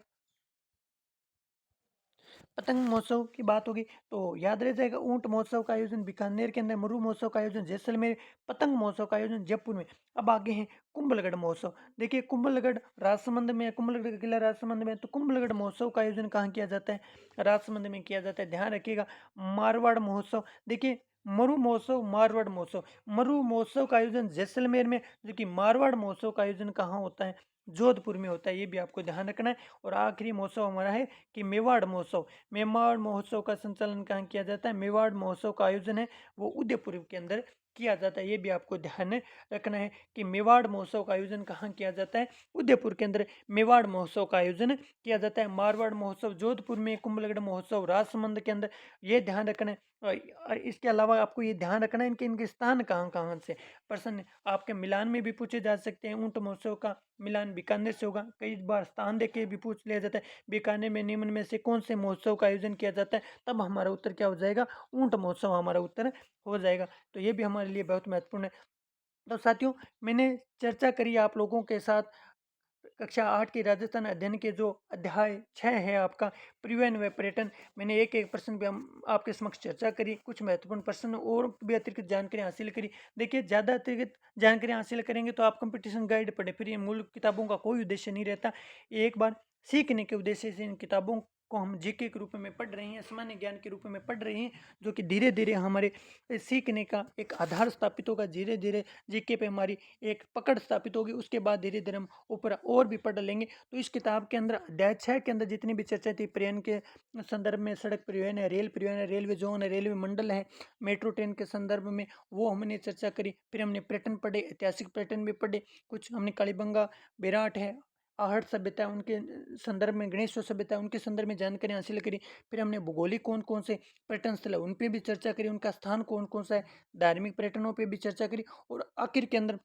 पतंग महोत्सव की बात होगी तो याद रह जाएगा ऊंट महोत्सव का आयोजन बीकानेर के अंदर, मरु महोत्सव का आयोजन जैसलमेर, पतंग महोत्सव का आयोजन जयपुर में। अब आगे हैं कुंभलगढ़ महोत्सव। देखिए कुंभलगढ़ राजसमंद में है, कुंभलगढ़ का किला राजसमंद में है। तो कुंभलगढ़ महोत्सव का आयोजन कहाँ किया जाता है? राजसमंद में किया जाता है। ध्यान रखिएगा। मारवाड़ महोत्सव, देखिए मरु महोत्सव, मारवाड़ महोत्सव। मरु महोत्सव का आयोजन जैसलमेर में, जबकि मारवाड़ महोत्सव का आयोजन कहाँ होता है? जोधपुर में होता है। ये भी आपको ध्यान रखना है। और आखिरी महोत्सव हमारा है कि मेवाड़ महोत्सव। मेवाड़ महोत्सव का संचालन कहाँ किया जाता है? मेवाड़ महोत्सव का आयोजन है वो उदयपुर के अंदर किया जाता है। ये भी आपको ध्यान में रखना है कि मेवाड़ महोत्सव का आयोजन कहाँ किया जाता है? उदयपुर के अंदर मेवाड़ महोत्सव का आयोजन किया जाता है। मारवाड़ महोत्सव जोधपुर में, कुंभलगढ़ महोत्सव राजसमंद के अंदर। ये ध्यान रखना है। और इसके अलावा आपको ये ध्यान रखना है इनके इनके स्थान कहाँ कहाँ से। प्रश्न आपके मिलान में भी पूछे जा सकते हैं। ऊंट महोत्सव का मिलान बीकानेर से होगा। कई बार स्थान देख के भी पूछ लिया जाता है, बीकानेर में निम्न में से कौन से महोत्सव का आयोजन किया जाता है? तब हमारा उत्तर क्या हो जाएगा? ऊंट महोत्सव हमारा उत्तर हो जाएगा। तो ये भी हमारे लिए बहुत महत्वपूर्ण है। तो साथियों, मैंने चर्चा करी आप लोगों के साथ कक्षा 8 की राजस्थान अध्ययन के जो अध्याय 6 है आपका परिवहन व पर्यटन। मैंने एक एक प्रश्न भी हम आपके समक्ष चर्चा करी, कुछ महत्वपूर्ण प्रश्न और भी अतिरिक्त जानकारी हासिल करी। देखिए ज़्यादा अतिरिक्त जानकारी हासिल करेंगे तो आप कंपटीशन गाइड पढ़े, फिर ये मूल किताबों का कोई उद्देश्य नहीं रहता। एक बार सीखने के उद्देश्य से इन किताबों को हम जीके के रूप में पढ़ रहे हैं, सामान्य ज्ञान के रूप में पढ़ रहे हैं, जो कि धीरे धीरे हमारे सीखने का एक आधार स्थापित होगा। धीरे धीरे जीके पे हमारी एक पकड़ स्थापित होगी, उसके बाद धीरे धीरे हम ऊपर और भी पढ़ लेंगे। तो इस किताब के अंदर अध्याय 6 के अंदर जितनी भी चर्चा थी परिवहन के संदर्भ में, सड़क परिवहन है, रेल परिवहन है, रेलवे जोन है, रेलवे मंडल है, मेट्रो ट्रेन के संदर्भ में, वो हमने चर्चा करी। फिर हमने पर्यटन पढ़े, ऐतिहासिक पर्यटन भी पढ़े, कुछ हमने कालीबंगा, बेराट है, आहट सभ्यता उनके संदर्भ में, गणेश सभ्यता उनके संदर्भ में जानकारी हासिल करी। फिर हमने भूगोलिक कौन कौन से पर्यटन स्थल है उन पे भी चर्चा करी, उनका स्थान कौन कौन सा है, धार्मिक पर्यटनों पे भी चर्चा करी। और आखिर के अंदर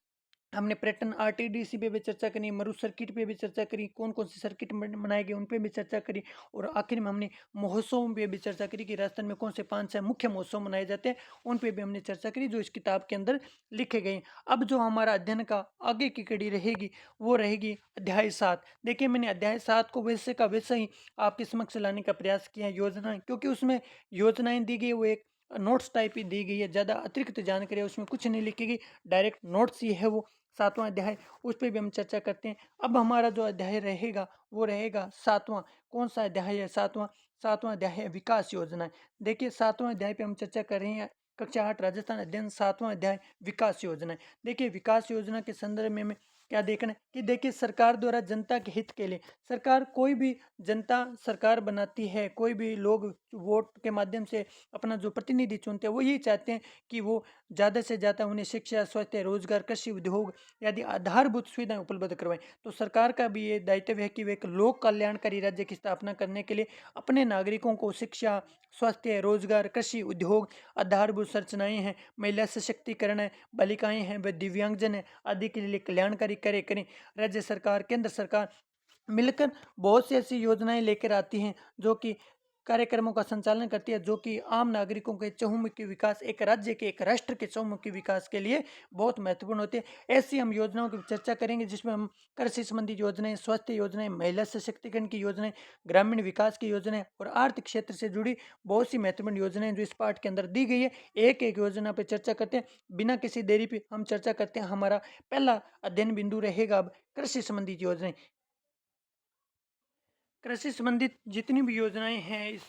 हमने पर्यटन आरटीडीसी पे भी चर्चा करी, मरु सर्किट पे भी चर्चा करी, कौन कौन से सर्किट बनाए गए उन पे भी चर्चा करी, और आखिर में हमने महोत्सवों पे भी चर्चा करी कि राजस्थान में कौन से 5-6 मुख्य महोत्सव मनाए जाते हैं, उन पे भी हमने चर्चा करी जो इस किताब के अंदर लिखे गए हैं। अब जो हमारा अध्ययन का आगे की कड़ी रहेगी वो रहेगी अध्याय 7। देखिए, मैंने अध्याय 7 को वैसे का वैसा ही आपके समक्ष लाने का प्रयास किया है, योजनाएं, क्योंकि उसमें योजनाएं दी गई वो एक नोट्स टाइप ही दी गई है, ज़्यादा अतिरिक्त जानकारी है उसमें कुछ नहीं लिखी गई, डायरेक्ट नोट्स ही है वो 7वां अध्याय, उस पे भी हम चर्चा करते हैं। अब हमारा जो अध्याय रहेगा वो रहेगा 7वां। कौन सा अध्याय है 7वां? 7वां अध्याय है विकास योजना। देखिए, 7वां अध्याय पे हम चर्चा कर रहे हैं, कक्षा 8 राजस्थान अध्ययन 7वां अध्याय विकास योजना। देखिए, विकास योजना के संदर्भ में हमें क्या देखना है कि देखिए, सरकार द्वारा जनता के हित के लिए, सरकार कोई भी जनता सरकार बनाती है, कोई भी लोग वोट के माध्यम से अपना जो प्रतिनिधि चुनते हैं वो यही चाहते हैं कि वो ज़्यादा से ज़्यादा उन्हें शिक्षा, स्वास्थ्य, रोजगार, कृषि, उद्योग यदि आधारभूत सुविधाएं उपलब्ध करवाएं। तो सरकार का भी ये दायित्व है कि वे एक लोक कल्याणकारी राज्य की स्थापना करने के लिए अपने नागरिकों को शिक्षा, स्वास्थ्य, रोजगार, कृषि, उद्योग, आधारभूत संरचनाएं हैं, महिला सशक्तिकरण है, बालिकाएं हैं, व दिव्यांगजन है आदि के लिए कल्याणकारी करें। राज्य सरकार, केंद्र सरकार मिलकर बहुत सी ऐसी योजनाएं लेकर आती हैं जो कि कार्यक्रमों का संचालन करती है, जो कि आम नागरिकों के चहुमुखी विकास, एक राज्य के, एक राष्ट्र के चहुमुखी विकास के लिए बहुत महत्वपूर्ण होती है। ऐसी हम योजनाओं की चर्चा करेंगे जिसमें हम कृषि संबंधी योजनाएं, स्वास्थ्य योजनाएं, महिला सशक्तिकरण की योजनाएं, ग्रामीण विकास की योजनाएं और आर्थिक क्षेत्र से जुड़ी बहुत सी महत्वपूर्ण योजनाएं जो इस पाठ के अंदर दी गई है, एक एक योजना पर चर्चा करते हैं। बिना किसी देरी पे हम चर्चा करते हैं। हमारा पहला अध्ययन बिंदु रहेगा अब कृषि संबंधी योजनाएं। कृषि संबंधित जितनी भी योजनाएं हैं इस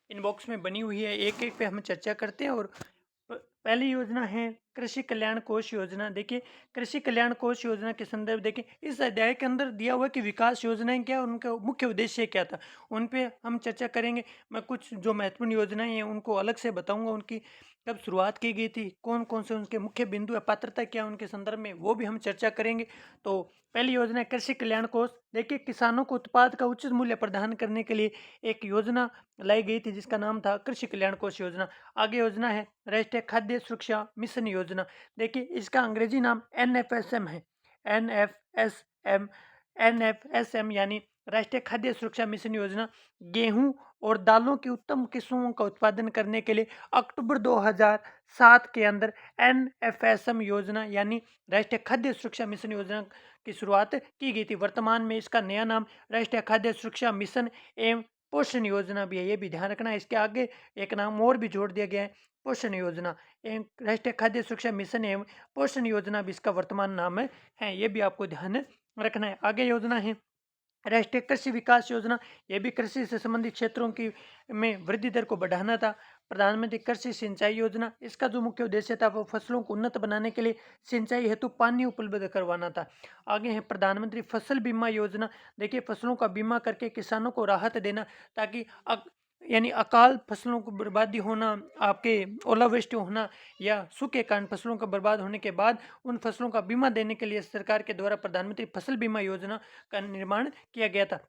इनबॉक्स में बनी हुई है, एक एक पे हम चर्चा करते हैं। और पहली योजना है कृषि कल्याण कोष योजना। देखिए, कृषि कल्याण कोष योजना के संदर्भ देखिए, इस अध्याय के अंदर दिया हुआ है कि विकास योजनाएं क्या, उनका मुख्य उद्देश्य क्या था, उन पे हम चर्चा करेंगे। मैं कुछ जो महत्वपूर्ण योजनाएं हैं उनको अलग से बताऊंगा, उनकी कब शुरुआत की गई थी, कौन कौन से उनके मुख्य बिंदु या पात्रता क्या उनके संदर्भ में, वो भी हम चर्चा करेंगे। तो पहली योजना है कृषि कल्याण कोष। देखिए, किसानों को उत्पाद का उचित मूल्य प्रदान करने के लिए एक योजना लाई गई थी जिसका नाम था कृषि कल्याण कोष योजना। आगे योजना है राष्ट्रीय खाद्य सुरक्षा मिशन योजना। देखिए, इसका अंग्रेजी नाम NFSM है। NFSM, NFSM यानी राष्ट्रीय खाद्य सुरक्षा मिशन योजना गेहूं और दालों की उत्तम किस्मों का उत्पादन करने के लिए अक्टूबर 2007 के अंदर NFSM योजना यानी राष्ट्रीय खाद्य सुरक्षा मिशन योजना की शुरुआत की गई थी। वर्तमान में इसका नया नाम राष्ट्रीय खाद्य सुरक्षा मिशन एवं पोषण योजना भी है, ये भी ध्यान रखना है। इसके आगे एक नाम और भी जोड़ दिया गया है, पोषण योजना एवं राष्ट्रीय खाद्य सुरक्षा मिशन एवं पोषण योजना भी इसका वर्तमान नाम है, ये भी आपको ध्यान रखना है। आगे योजना है राष्ट्रीय कृषि विकास योजना। ये भी कृषि से संबंधित क्षेत्रों की में वृद्धि दर को बढ़ाना था। प्रधानमंत्री कृषि सिंचाई योजना, इसका जो मुख्य उद्देश्य था वो फसलों को उन्नत बनाने के लिए सिंचाई हेतु पानी उपलब्ध करवाना था। आगे है प्रधानमंत्री फसल बीमा योजना। देखिए, फसलों का बीमा करके किसानों को राहत देना, ताकि यानी अकाल फसलों को बर्बादी होना, आपके ओलावृष्टि होना या सूखे कारण फसलों का बर्बाद होने के बाद उन फसलों का बीमा देने के लिए सरकार के द्वारा प्रधानमंत्री फसल बीमा योजना का निर्माण किया गया था।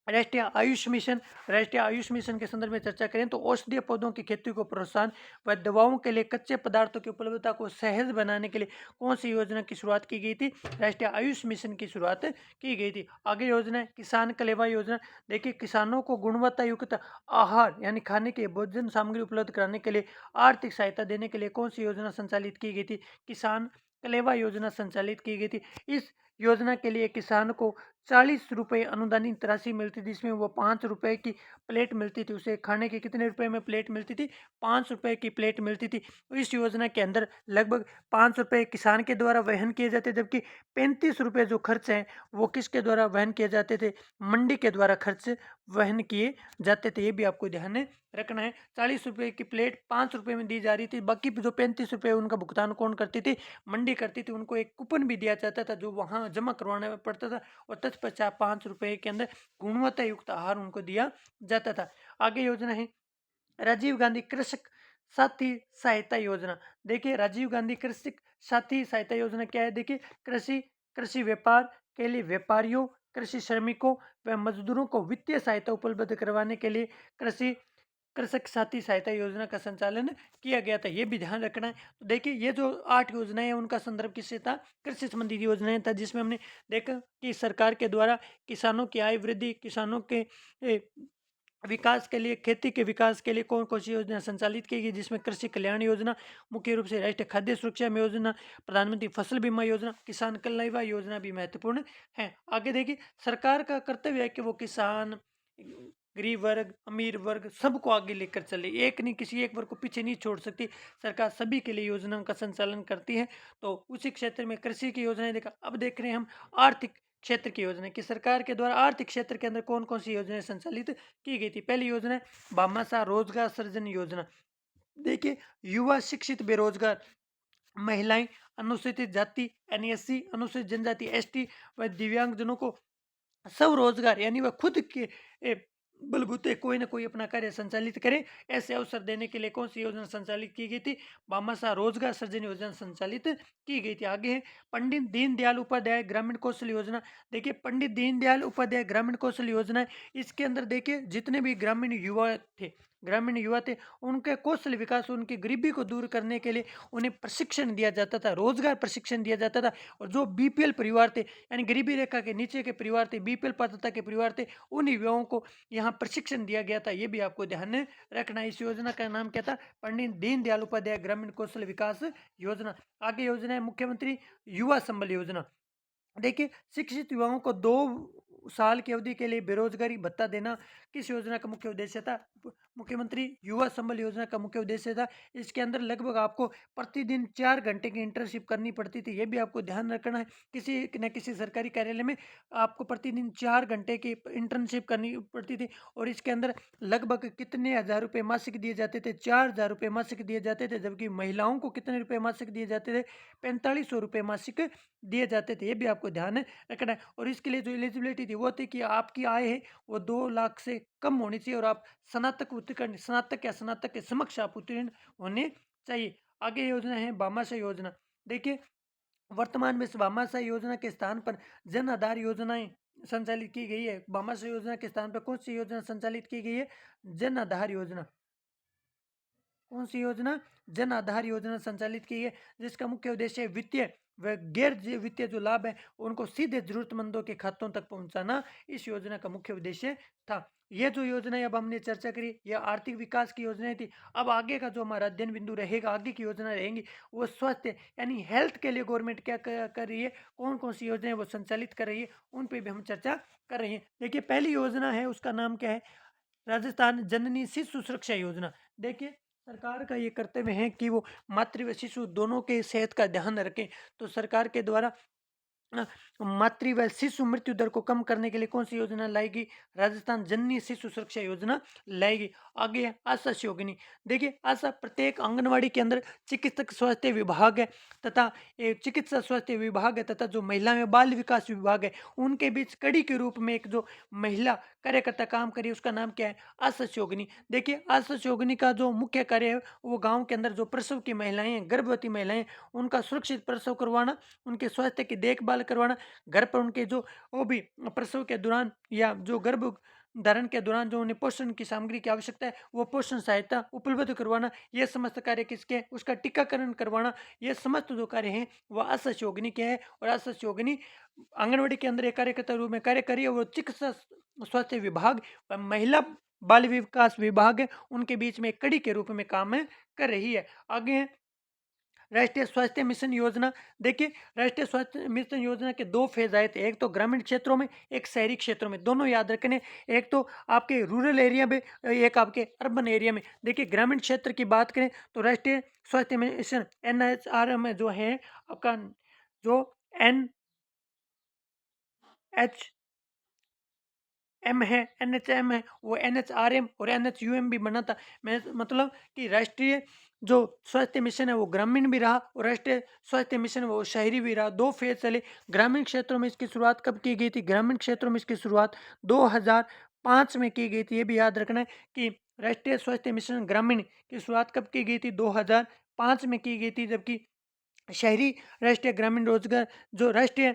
राष्ट्रीय आयुष मिशन, राष्ट्रीय आयुष मिशन के संदर्भ में चर्चा करें तो औषधीय पौधों की खेती को प्रोत्साहन व दवाओं के लिए कच्चे पदार्थों की उपलब्धता को सहज बनाने के लिए कौन सी योजना की शुरुआत की गई थी? राष्ट्रीय आयुष मिशन की शुरुआत की गई थी। आगे योजना है किसान कलेवा योजना। देखिए, किसानों को गुणवत्ता युक्त आहार यानी खाने की भोजन सामग्री उपलब्ध कराने के लिए आर्थिक सहायता देने के लिए कौन सी योजना संचालित की गई थी? किसान कलेवा योजना संचालित की गई थी। इस योजना के लिए किसान को 40 रुपये अनुदानित राशि मिलती थी, जिसमें वो 5 रुपये की प्लेट मिलती थी। उसे खाने की कितने रुपए में प्लेट मिलती थी? 5 रुपये की प्लेट मिलती थी। इस योजना के अंदर लगभग 5 रुपये किसान के द्वारा वहन किए जाते, जबकि 35 रुपये जो खर्च हैं वो किसके द्वारा वहन किए जाते थे? मंडी के द्वारा खर्च वहन किए जाते थे। ये भी आपको ध्यान में रखना है। 40 रुपये की प्लेट 5 रुपये में दी जा रही थी, बाकी जो 35 रुपये उनका भुगतान कौन करती थी? मंडी करती थी। उनको एक कूपन भी दिया जाता था जो वहाँ जमा करवाना पड़ता था, और तत्पश्चात 5 रुपये के अंदर गुणवत्ता युक्त आहार उनको दिया जाता था। आगे योजना है राजीव गांधी कृषक साथी सहायता योजना। देखिए, राजीव गांधी कृषक साथी सहायता योजना क्या है? देखिए, कृषि कृषि व्यापार के लिए व्यापारियों, कृषि श्रमिकों व मजदूरों को वित्तीय सहायता उपलब्ध करवाने के लिए कृषि कृषक साथी सहायता योजना का संचालन किया गया था, ये भी ध्यान रखना है। तो देखिए ये जो 8 योजनाएं हैं उनका संदर्भ किससे था? कृषि संबंधी योजनाएं था, जिसमें हमने देखा कि सरकार के द्वारा किसानों की आय वृद्धि, किसानों के ए, विकास के लिए, खेती के विकास के लिए कौन-कौन सी योजना संचालित की गई, जिसमें कृषि कल्याण योजना, मुख्य रूप से राष्ट्रीय खाद्य सुरक्षा योजना, प्रधानमंत्री फसल बीमा योजना, किसान कल्याण योजना भी महत्वपूर्ण है। आगे देखिए, सरकार का कर्तव्य है कि वो किसान, गरीब वर्ग, अमीर वर्ग सबको आगे लेकर चले। एक नहीं, किसी एक वर्ग को पीछे नहीं छोड़ सकती। सरकार सभी के लिए योजनाओं का संचालन करती है। तो उसी क्षेत्र में कृषि की योजनाएँ देखा। अब देख रहे हैं हम आर्थिक क्षेत्र की योजना कि सरकार के द्वारा आर्थिक क्षेत्र के अंदर कौन-कौन सी योजनाएँ संचालित की गई थी। पहली योजना है भामाशाह रोजगार सृजन योजना। देखिए, युवा शिक्षित बेरोजगार, महिलाएँ, अनुसूचित जाति एनएससी, अनुसूचित जनजाति एसटी व दिव्यांगजनों को स्वरोजगार यानी वह खुद के ए, बलबूते कोई ना कोई अपना कार्य संचालित करे, ऐसे अवसर देने के लिए कौन सी योजना संचालित की गई थी? भामाशाह रोजगार सृजन योजना संचालित की गई थी। आगे है पंडित दीनदयाल उपाध्याय ग्रामीण कौशल योजना। देखिए, पंडित दीनदयाल उपाध्याय ग्रामीण कौशल योजना है, इसके अंदर देखिए जितने भी ग्रामीण युवा थे, उनके कौशल विकास, उनकी गरीबी को दूर करने के लिए उन्हें प्रशिक्षण दिया जाता था, रोजगार प्रशिक्षण दिया जाता था। और जो बीपीएल परिवार थे, यानी गरीबी रेखा के नीचे के परिवार थे, बीपीएल पात्रता के परिवार थे, उन युवाओं को यहाँ प्रशिक्षण दिया गया था। ये भी आपको ध्यान में रखना है। इस योजना का नाम क्या था? पंडित दीनदयाल उपाध्याय ग्रामीण कौशल विकास योजना। आगे योजना है मुख्यमंत्री युवा संबल योजना। देखिए, शिक्षित युवाओं को 2 साल की अवधि के लिए बेरोजगारी भत्ता देना किस योजना का मुख्य उद्देश्य था? मुख्यमंत्री युवा संबल योजना का मुख्य उद्देश्य था। इसके अंदर लगभग आपको प्रतिदिन 4 घंटे की इंटर्नशिप करनी पड़ती थी। ये भी आपको ध्यान रखना है। किसी न किसी सरकारी कार्यालय में आपको प्रतिदिन 4 घंटे की इंटर्नशिप करनी पड़ती थी और इसके अंदर लगभग कितने हज़ार रुपए मासिक दिए जाते थे? 4,000 रुपए मासिक दिए जाते थे, जबकि महिलाओं को कितने रुपए मासिक दिए जाते थे? 4500 रुपए मासिक दिए जाते थे। ये भी आपको ध्यान रखना है। और इसके लिए जो एलिजिबिलिटी थी वो थी कि आपकी आय है वो 2 लाख से कम होनी चाहिए और आप स्नातक या स्नातक के समक्ष आप उत्तीर्ण होने चाहिए। आगे योजना है भामाशाह योजना। देखिए, वर्तमान में इस भामाशाह योजना के स्थान पर जन आधार योजनाएं संचालित की गई है। भामाशाह योजना के स्थान पर कौन सी योजना संचालित की गई है? जन आधार योजना। कौन सी योजना? जन आधार योजना संचालित की है, जिसका मुख्य उद्देश्य वित्तीय व वित्तीय जो लाभ है उनको सीधे जरूरतमंदों के खातों तक पहुंचाना इस योजना का मुख्य उद्देश्य था। ये जो योजना अब हमने चर्चा करी, यह आर्थिक विकास की योजनाएं थी। अब आगे का जो हमारा अध्ययन बिंदु रहेगा, आगे की योजना रहेंगी, वो स्वास्थ्य यानी हेल्थ के लिए गवर्नमेंट क्या कर रही है, कौन कौन सी योजनाएं वो संचालित कर रही है, उन पर भी हम चर्चा कर रहे हैं। देखिए, पहली योजना है उसका नाम क्या है? राजस्थान जननी शिशु सुरक्षा योजना। देखिए, सरकार का ये कर्तव्य है कि वो मातृ व शिशु दोनों के सेहत का ध्यान रखें। तो सरकार के द्वारा अ, मातृ व शिशु मृत्यु दर को कम करने के लिए कौन सी योजना लाएगी? राजस्थान जननी शिशु सुरक्षा योजना लाएगी। आगे है आशा सहयोगिनी। देखिए, आशा प्रत्येक आंगनवाड़ी के अंदर चिकित्सक स्वास्थ्य विभाग है तथा चिकित्सा स्वास्थ्य विभाग है तथा जो महिला एवं बाल विकास विभाग है, उनके बीच कड़ी के रूप में एक जो महिला कार्यकर्ता काम करी, उसका नाम क्या है? आशा सहयोगिनी। देखिए, आशा सहयोगिनी का जो मुख्य कार्य है वो गाँव के अंदर जो प्रसव की महिलाएं हैं, गर्भवती महिलाएं, उनका सुरक्षित प्रसव करवाना, उनके स्वास्थ्य की देखभाल करवाना, घर पर उनके जो वो भी प्रसव के दौरान या जो गर्भ धारण के दौरान जो उन्हें पोषण की सामग्री की आवश्यकता है, वो पोषण सहायता उपलब्ध करवाना, ये समस्त कार्य किसके हैं? उसका टीकाकरण करवाना, ये समस्त जो कार्य हैं वो आशा सहयोगिनी के हैं। और आशा सहयोगिनी आंगनवाड़ी के अंदर एक कार्यकर्ता रूप में कार्य करिए, वो चिकित्सा स्वास्थ्य विभाग व महिला बाल विकास विभाग है, उनके बीच में एक कड़ी के रूप में काम कर रही है। आगे है राष्ट्रीय स्वास्थ्य मिशन योजना। देखिए, राष्ट्रीय स्वास्थ्य मिशन योजना के 2 फेज आए थे, एक तो ग्रामीण क्षेत्रों में, एक शहरी क्षेत्रों में, दोनों याद रखने। एक तो आपके रूरल एरिया में, एक आपके अर्बन एरिया में। देखिए, ग्रामीण क्षेत्र की बात करें तो राष्ट्रीय स्वास्थ्य मिशन एनएचआरएम जो है आपका, जो एन एच एम है, एनएचएम है, वो एनएचआरएम और एनएचयूएम भी बना था। मैं मतलब कि राष्ट्रीय जो स्वास्थ्य मिशन है वो ग्रामीण भी रहा और राष्ट्रीय स्वास्थ्य मिशन वो शहरी भी रहा। 2 फेज चले। ग्रामीण क्षेत्रों में इसकी शुरुआत कब की गई थी? ग्रामीण क्षेत्रों में इसकी शुरुआत 2005 में की गई थी। ये भी याद रखना है कि राष्ट्रीय स्वास्थ्य मिशन ग्रामीण की शुरुआत कब की गई थी? 2005 में की गई थी। जबकि शहरी राष्ट्रीय ग्रामीण रोजगार जो राष्ट्रीय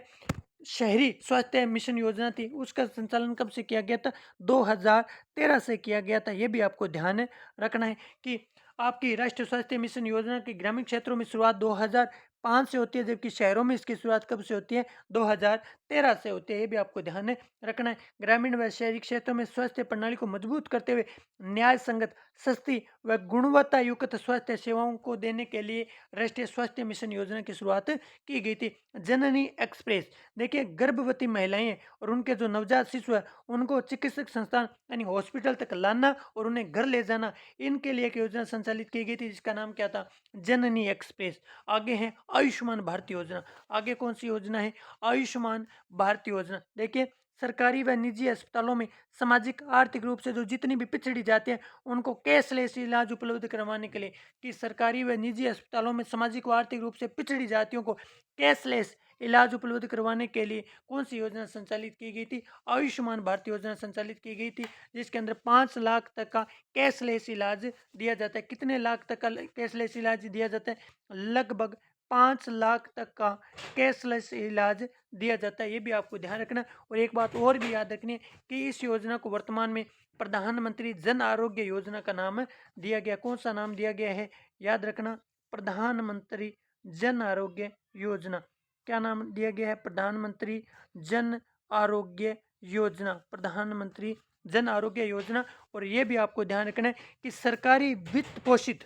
शहरी स्वास्थ्य मिशन योजना थी, उसका संचालन कब से किया गया था? 2013 से किया गया था। ये भी आपको ध्यान रखना है कि आपकी राष्ट्रीय स्वास्थ्य मिशन योजना की ग्रामीण क्षेत्रों में शुरुआत 2005 से होती है, जबकि शहरों में इसकी शुरुआत कब से होती है? 2013 से होती है। ये भी आपको ध्यान रखना है। ग्रामीण व शहरी क्षेत्रों में स्वास्थ्य प्रणाली को मजबूत करते हुए न्याय संगत, सस्ती व गुणवत्ता युक्त स्वास्थ्य सेवाओं को देने के लिए राष्ट्रीय स्वास्थ्य मिशन योजना की शुरुआत की गई थी। जननी एक्सप्रेस, देखिए गर्भवती महिलाएं और उनके जो नवजात शिशु है उनको चिकित्सक संस्थान यानी हॉस्पिटल तक लाना और उन्हें घर ले जाना, इनके लिए एक योजना संचालित की गई थी जिसका नाम क्या था? जननी एक्सप्रेस। आगे है आयुष्मान भारत योजना। आगे कौन सी योजना है? आयुष्मान भारत योजना। देखिए सरकारी व निजी अस्पतालों में सामाजिक आर्थिक रूप से जो जितनी भी पिछड़ी जाती है उनको कैशलेस इलाज उपलब्ध करवाने के लिए, कि सरकारी व निजी अस्पतालों में सामाजिक व आर्थिक रूप से पिछड़ी जातियों को कैशलेस इलाज उपलब्ध करवाने के लिए कौन सी योजना संचालित की गई थी? आयुष्मान भारत योजना संचालित की गई थी, जिसके अंदर 5 लाख तक का कैशलेस इलाज दिया जाता है। कितने लाख तक का कैशलेस इलाज दिया जाता है? लगभग 5 लाख तक का कैशलेस इलाज दिया जाता है। ये भी आपको ध्यान रखना। और एक बात और भी याद रखनी है कि इस योजना को वर्तमान में प्रधानमंत्री जन आरोग्य योजना का नाम दिया गया। कौन सा नाम दिया गया है? याद रखना, प्रधानमंत्री जन आरोग्य योजना। क्या नाम दिया गया है? प्रधानमंत्री जन आरोग्य योजना। प्रधानमंत्री जन आरोग्य योजना। और ये भी आपको ध्यान रखना है कि सरकारी वित्त पोषित,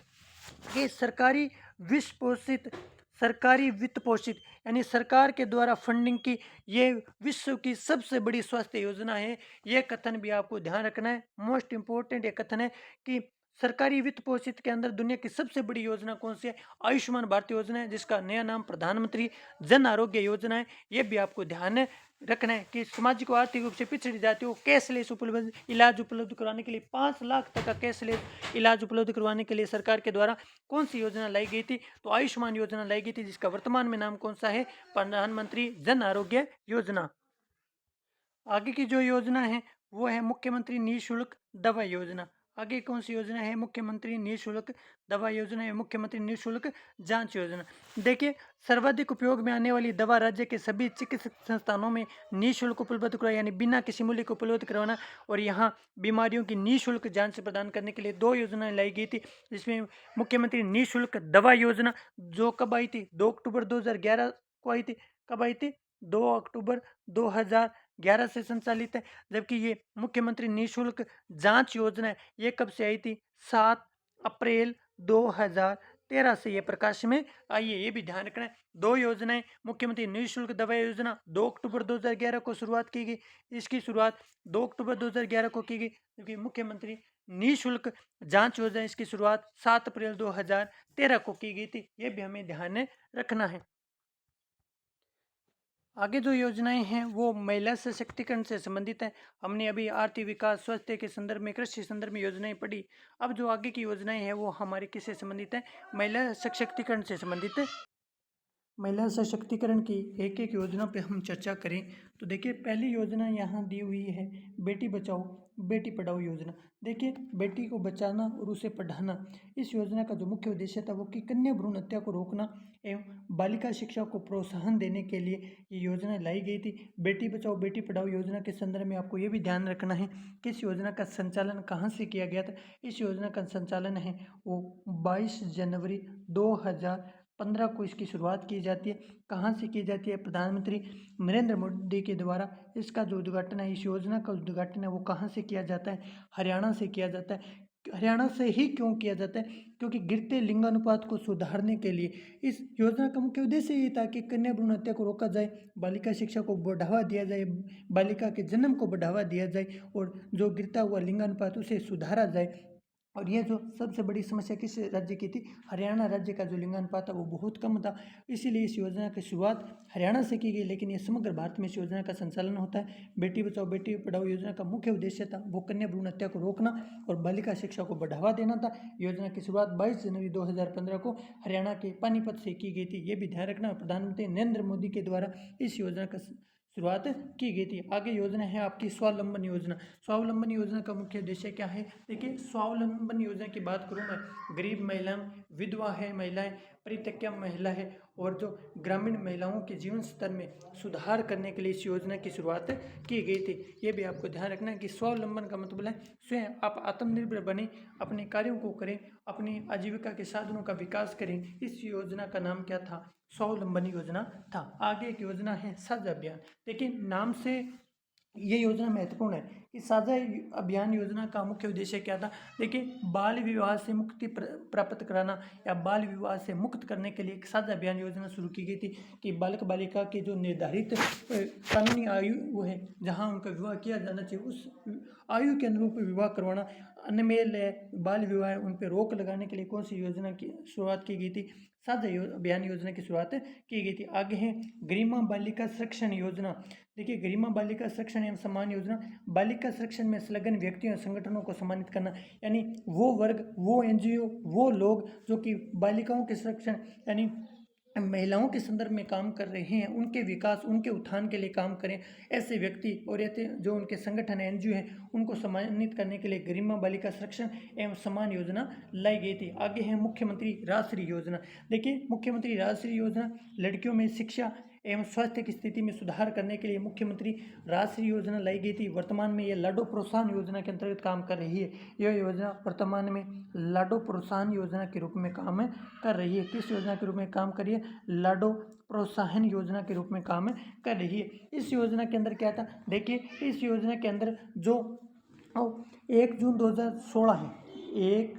ये सरकारी वित्त पोषित यानी सरकार के द्वारा फंडिंग की ये विश्व की सबसे बड़ी स्वास्थ्य योजना है। ये कथन भी आपको ध्यान रखना है। मोस्ट इंपोर्टेंट ये कथन है कि सरकारी वित्त पोषित के अंदर दुनिया की सबसे बड़ी योजना कौन सी है? आयुष्मान भारत योजना है, जिसका नया नाम प्रधानमंत्री जन आरोग्य योजना है। ये भी आपको ध्यान रखना है कि सामाजिक और आर्थिक रूप से पिछड़ी जातियों को कैशलेस इलाज उपलब्ध कराने के लिए 5 लाख तक का कैशलेस इलाज उपलब्ध करवाने के लिए सरकार के द्वारा कौन सी योजना लाई गई थी? तो आयुष्मान योजना लाई गई थी, जिसका वर्तमान में नाम कौन सा है? प्रधानमंत्री जन आरोग्य योजना। आगे की जो योजना है वो है मुख्यमंत्री निःशुल्क दवा योजना। आगे कौन सी योजना है? मुख्यमंत्री निःशुल्क दवा योजना या मुख्यमंत्री निःशुल्क जांच योजना। देखिए सर्वाधिक उपयोग में आने वाली दवा राज्य के सभी चिकित्सा संस्थानों में निःशुल्क उपलब्ध करवाना, यानी बिना किसी मूल्य को उपलब्ध करवाना। और यहाँ बीमारियों की निःशुल्क जांच प्रदान करने के लिए 2 योजनाएं लाई गई थी, जिसमें मुख्यमंत्री निःशुल्क दवा योजना जो कब आई थी? 2 अक्टूबर 2011 को आई थी। कब आई थी? 2 अक्टूबर 2011 से संचालित है। जबकि ये मुख्यमंत्री निःशुल्क जांच योजना है, ये कब से आई थी? 7 अप्रैल 2013 से ये प्रकाश में आई है। ये भी ध्यान रखना है। 2 योजनाएं, मुख्यमंत्री निःशुल्क दवा योजना 2 अक्टूबर 2011 को शुरुआत की गई। इसकी शुरुआत 2 अक्टूबर 2011 को की गई, जबकि मुख्यमंत्री निःशुल्क जांच योजना इसकी शुरुआत 7 अप्रैल 2013 को की गई थी। ये भी हमें ध्यान रखना है। आगे जो योजनाएं हैं वो महिला सशक्तिकरण से संबंधित है। हमने अभी आर्थिक विकास, स्वास्थ्य के संदर्भ में, कृषि संदर्भ में योजनाएं पढ़ी। अब जो आगे की योजनाएं हैं वो हमारे किससे संबंधित है? महिला सशक्तिकरण से संबंधित है। महिला सशक्तिकरण की एक एक योजना पे हम चर्चा करें तो देखिए पहली योजना यहाँ दी हुई है बेटी बचाओ बेटी पढ़ाओ योजना। देखिए बेटी को बचाना और उसे पढ़ाना, इस योजना का जो मुख्य उद्देश्य था वो कि कन्या भ्रूण हत्या को रोकना एवं बालिका शिक्षा को प्रोत्साहन देने के लिए ये योजना लाई गई थी। बेटी बचाओ बेटी पढ़ाओ योजना के संदर्भ में आपको ये भी ध्यान रखना है कि इस योजना का संचालन कहाँ से किया गया था। इस योजना का संचालन है वो 22 जनवरी 2015 को इसकी शुरुआत की जाती है। कहाँ से की जाती है? प्रधानमंत्री नरेंद्र मोदी के द्वारा इसका जो उद्घाटन है, इस योजना का उद्घाटन है वो कहाँ से किया जाता है? हरियाणा से किया जाता है। हरियाणा से ही क्यों किया जाता है? क्योंकि गिरते लिंगानुपात को सुधारने के लिए इस योजना का मुख्य उद्देश्य ये था कि कन्या भ्रूण हत्या को रोका जाए, बालिका शिक्षा को बढ़ावा दिया जाए, बालिका के जन्म को बढ़ावा दिया जाए और जो गिरता हुआ लिंगानुपात उसे सुधारा जाए। और ये जो सबसे बड़ी समस्या किस राज्य की थी? हरियाणा राज्य का जो लिंगानुपात था वो बहुत कम था, इसीलिए इस योजना की शुरुआत हरियाणा से की गई। लेकिन ये समग्र भारत में इस योजना का संचालन होता है। बेटी बचाओ बेटी पढ़ाओ योजना का मुख्य उद्देश्य था वो कन्या भ्रूण हत्या को रोकना और बालिका शिक्षा को बढ़ावा देना था। योजना की शुरुआत 22 जनवरी 2015 को हरियाणा के पानीपत से की गई थी। ये भी ध्यान रखना। प्रधानमंत्री नरेंद्र मोदी के द्वारा इस योजना का शुरुआत की गई थी। आगे योजना है आपकी स्वावलंबन योजना। स्वावलंबन योजना का मुख्य उद्देश्य क्या है? देखिए, स्वावलंबन योजना की बात करूँ मैं, गरीब महिलाएं, विधवा है महिलाएं, परित्यक्ता महिला है और जो ग्रामीण महिलाओं के जीवन स्तर में सुधार करने के लिए इस योजना की शुरुआत की गई थी। ये भी आपको ध्यान रखना है कि स्वावलंबन का मतलब है स्वयं आप आत्मनिर्भर बने, अपने कार्यों को करें, अपनी आजीविका के साधनों का विकास करें। इस योजना का नाम क्या था? स्वावलंबन योजना था। आगे एक योजना है साझा अभियान। देखिए, नाम से ये योजना महत्वपूर्ण है कि साझा अभियान योजना का मुख्य उद्देश्य क्या था? देखिए, बाल विवाह से मुक्ति प्राप्त कराना या बाल विवाह से मुक्त करने के लिए एक साझा अभियान योजना शुरू की गई थी कि बालक बालिका के जो निर्धारित कानूनी आयु वो है जहां उनका विवाह किया जाना चाहिए, उस आयु के अनुरूप विवाह करवाना, अनमेल है, बाल विवाह है, उन पर रोक लगाने के लिए कौन सी योजना की शुरुआत की गई थी? साझा अभियान योजना की शुरुआत की गई थी। आगे है गरिमा बालिका संरक्षण योजना। देखिए, गरिमा बालिका संरक्षण एवं सम्मान योजना, बालिका संरक्षण में संलग्न व्यक्तियों और संगठनों को सम्मानित करना, यानी वो वर्ग, वो एनजीओ, वो लोग जो कि बालिकाओं के संरक्षण यानी महिलाओं के संदर्भ में काम कर रहे हैं, उनके विकास, उनके उत्थान के लिए काम करें, ऐसे व्यक्ति और ऐसे जो उनके संगठन एनजीओ हैं उनको सम्मानित करने के लिए गरिमा बालिका संरक्षण एवं सम्मान योजना लाई गई थी। आगे है मुख्यमंत्री राजश्री योजना। देखिए, मुख्यमंत्री राजश्री योजना लड़कियों में शिक्षा एवं स्वास्थ्य की स्थिति में सुधार करने के लिए मुख्यमंत्री राजश्री योजना लाई गई थी। वर्तमान में यह लाडो प्रोत्साहन योजना के अंतर्गत काम कर रही है। यह योजना वर्तमान में लाडो प्रोत्साहन योजना के रूप में काम कर रही है। किस योजना के रूप में काम कर रही है? लाडो प्रोत्साहन योजना के रूप में काम कर रही है। इस योजना के अंदर क्या था? देखिए, इस योजना के अंदर जो 1 जून 2016 है, 1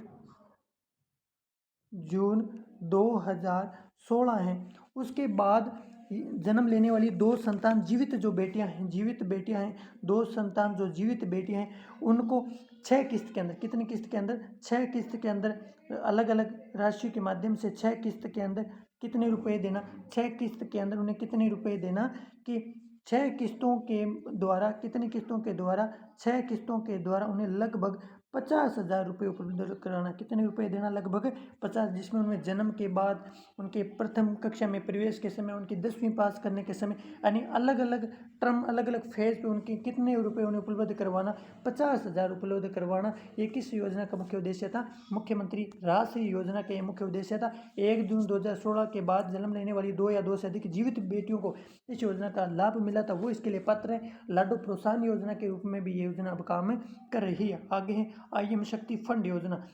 जून 2016 है, उसके बाद जन्म लेने वाली 2 संतान जीवित जो बेटियां हैं, 2 संतान जो जीवित बेटियां हैं, उनको 6 किस्त के अंदर, कितनी किस्त के अंदर? 6 किस्त के अंदर अलग अलग राशि के माध्यम से 6 किस्त के अंदर कितने रुपए देना? 6 किस्त के अंदर उन्हें कितने रुपए देना कि 6 किस्तों के द्वारा, कितनी किस्तों के द्वारा? 6 किस्तों के द्वारा उन्हें लगभग 50,000 रुपये उपलब्ध कराना। कितने रुपए देना? लगभग 50, जिसमें उनमें जन्म के बाद, उनके प्रथम कक्षा में प्रवेश के समय, उनकी 10वीं पास करने के समय, यानी अलग अलग टर्म, अलग अलग फेज पे उनके कितने रुपए उन्हें उपलब्ध करवाना? 50,000 उपलब्ध करवाना। ये किस योजना का मुख्य उद्देश्य था? मुख्यमंत्री राजश्री योजना का ये मुख्य उद्देश्य था। 1 जून 2016 के बाद जन्म लेने वाली 2 या 2 से अधिक जीवित बेटियों को इस योजना का लाभ मिला था, वो इसके लिए पात्र है। लाडो प्रोत्साहन योजना के रूप में भी ये योजना अब काम कर रही है। आगे है आईएम शक्ति फंड योजना।